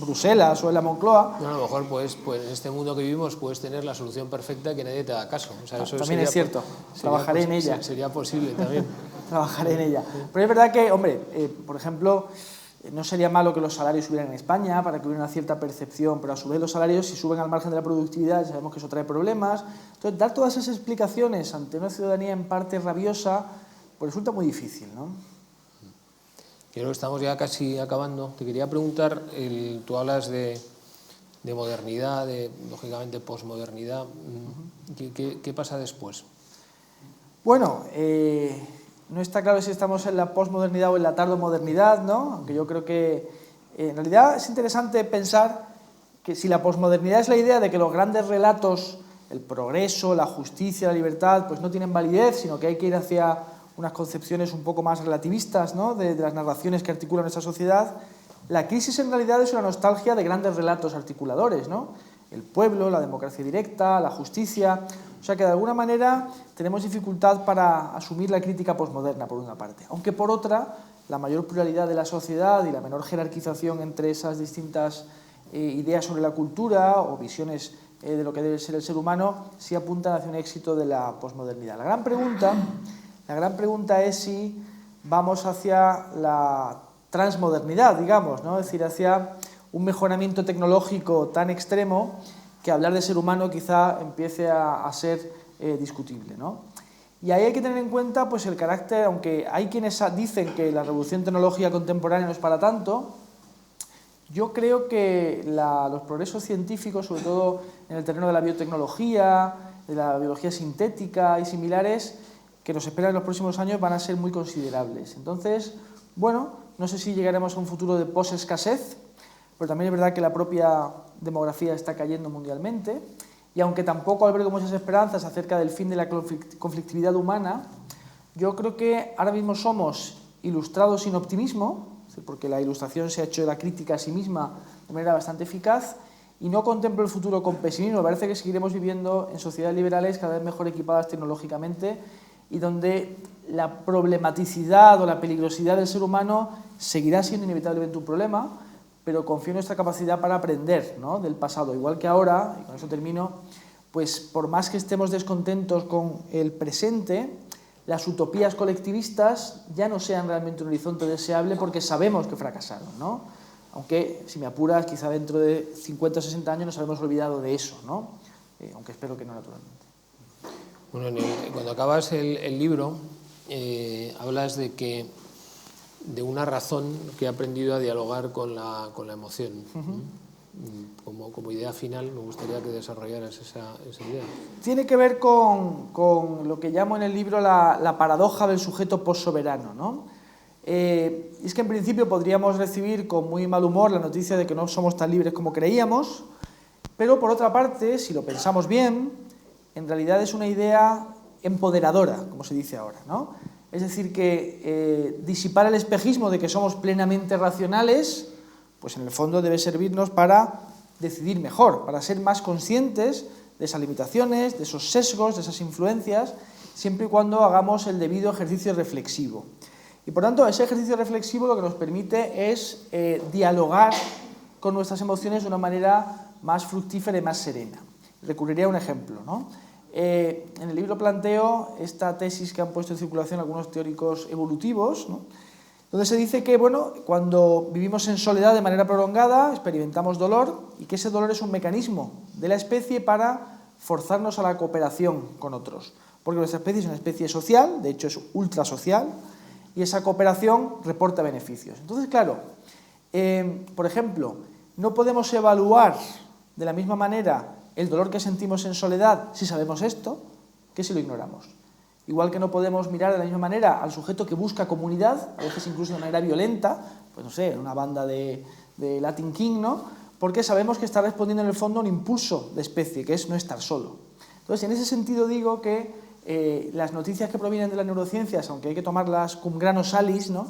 Bruselas o en la Moncloa. No, a lo mejor pues en este mundo que vivimos puedes tener la solución perfecta y que nadie te haga caso. O sea, eso también es cierto, trabajaré en ella. Sería posible también. Trabajaré en ella. Pero es verdad que, hombre, por ejemplo, no sería malo que los salarios subieran en España para que hubiera una cierta percepción, pero a su vez los salarios, si suben al margen de la productividad, sabemos que eso trae problemas. Entonces, dar todas esas explicaciones ante una ciudadanía en parte rabiosa, pues resulta muy difícil, ¿no? Creo que estamos ya casi acabando. Te quería preguntar, tú hablas de modernidad, lógicamente posmodernidad. ¿Qué pasa después? Bueno, no está claro si estamos en la posmodernidad o en la tardomodernidad, ¿no? Aunque yo creo que en realidad es interesante pensar que si la posmodernidad es la idea de que los grandes relatos, el progreso, la justicia, la libertad, pues no tienen validez, sino que hay que ir hacia unas concepciones un poco más relativistas, ¿no? de las narraciones que articulan nuestra sociedad, la crisis en realidad es una nostalgia de grandes relatos articuladores, ¿no? El pueblo, la democracia directa, la justicia. O sea que de alguna manera tenemos dificultad para asumir la crítica posmoderna, por una parte. Aunque por otra, la mayor pluralidad de la sociedad y la menor jerarquización entre esas distintas ideas sobre la cultura o visiones de lo que debe ser el ser humano sí apuntan hacia un éxito de la posmodernidad. La gran pregunta es si vamos hacia la transmodernidad, digamos, ¿no? Es decir, hacia un mejoramiento tecnológico tan extremo que hablar de ser humano quizá empiece a ser discutible, ¿no? Y ahí hay que tener en cuenta pues, el carácter, aunque hay quienes dicen que la revolución tecnológica contemporánea no es para tanto, yo creo que los progresos científicos, sobre todo en el terreno de la biotecnología, de la biología sintética y similares, que nos esperan en los próximos años van a ser muy considerables. Entonces, bueno, no sé si llegaremos a un futuro de posescasez, pero también es verdad que la propia demografía está cayendo mundialmente, y aunque tampoco albergo muchas esperanzas acerca del fin de la conflictividad humana, yo creo que ahora mismo somos ilustrados sin optimismo, porque la ilustración se ha hecho de la crítica a sí misma de manera bastante eficaz, y no contemplo el futuro con pesimismo. Me parece que seguiremos viviendo en sociedades liberales cada vez mejor equipadas tecnológicamente y donde la problematicidad o la peligrosidad del ser humano seguirá siendo inevitablemente un problema, pero confío en nuestra capacidad para aprender, ¿no? del pasado. Igual que ahora, y con eso termino, pues por más que estemos descontentos con el presente, las utopías colectivistas ya no sean realmente un horizonte deseable porque sabemos que fracasaron, ¿no? Aunque, si me apuras, quizá dentro de 50 o 60 años nos habremos olvidado de eso, ¿no? Aunque espero que no, naturalmente. Bueno, cuando acabas el libro, hablas de una razón que he aprendido a dialogar con la emoción. Como idea final, me gustaría que desarrollaras esa idea. Tiene que ver con lo que llamo en el libro la paradoja del sujeto postsoberano, ¿no? Es que en principio podríamos recibir con muy mal humor la noticia de que no somos tan libres como creíamos, pero por otra parte, si lo pensamos bien, en realidad es una idea empoderadora, como se dice ahora, ¿no? Es decir, que disipar el espejismo de que somos plenamente racionales, pues en el fondo debe servirnos para decidir mejor, para ser más conscientes de esas limitaciones, de esos sesgos, de esas influencias, siempre y cuando hagamos el debido ejercicio reflexivo. Y por tanto, ese ejercicio reflexivo lo que nos permite es dialogar con nuestras emociones de una manera más fructífera y más serena. Recurriré a un ejemplo, ¿no? En el libro planteo esta tesis que han puesto en circulación algunos teóricos evolutivos, ¿no? Donde se dice que, bueno, cuando vivimos en soledad de manera prolongada, experimentamos dolor y que ese dolor es un mecanismo de la especie para forzarnos a la cooperación con otros. Porque nuestra especie es una especie social, de hecho es ultrasocial, y esa cooperación reporta beneficios. Entonces, claro, por ejemplo, no podemos evaluar de la misma manera el dolor que sentimos en soledad si sabemos esto que si lo ignoramos. Igual que no podemos mirar de la misma manera al sujeto que busca comunidad, a veces incluso de manera violenta, pues no sé, en una banda de Latin King, ¿no? Porque sabemos que está respondiendo en el fondo a un impulso de especie, que es no estar solo. Entonces, en ese sentido digo que las noticias que provienen de las neurociencias, aunque hay que tomarlas cum grano salis, ¿no?,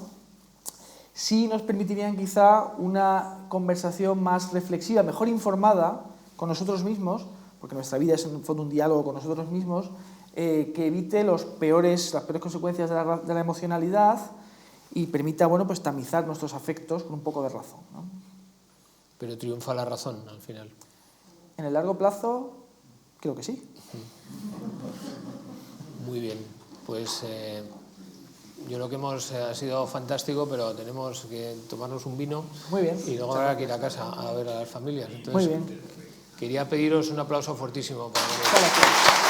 sí nos permitirían quizá una conversación más reflexiva, mejor informada con nosotros mismos, porque nuestra vida es en el fondo un diálogo con nosotros mismos, que evite las peores consecuencias de la emocionalidad y permita, bueno, pues tamizar nuestros afectos con un poco de razón, ¿no? Pero triunfa la razón al final. En el largo plazo, creo que sí. Muy bien, pues yo creo que ha sido fantástico, pero tenemos que tomarnos un vino. Muy bien. Y luego habrá que ir a casa a ver a las familias. Entonces, muy bien. Quería pediros un aplauso fortísimo para Gracias.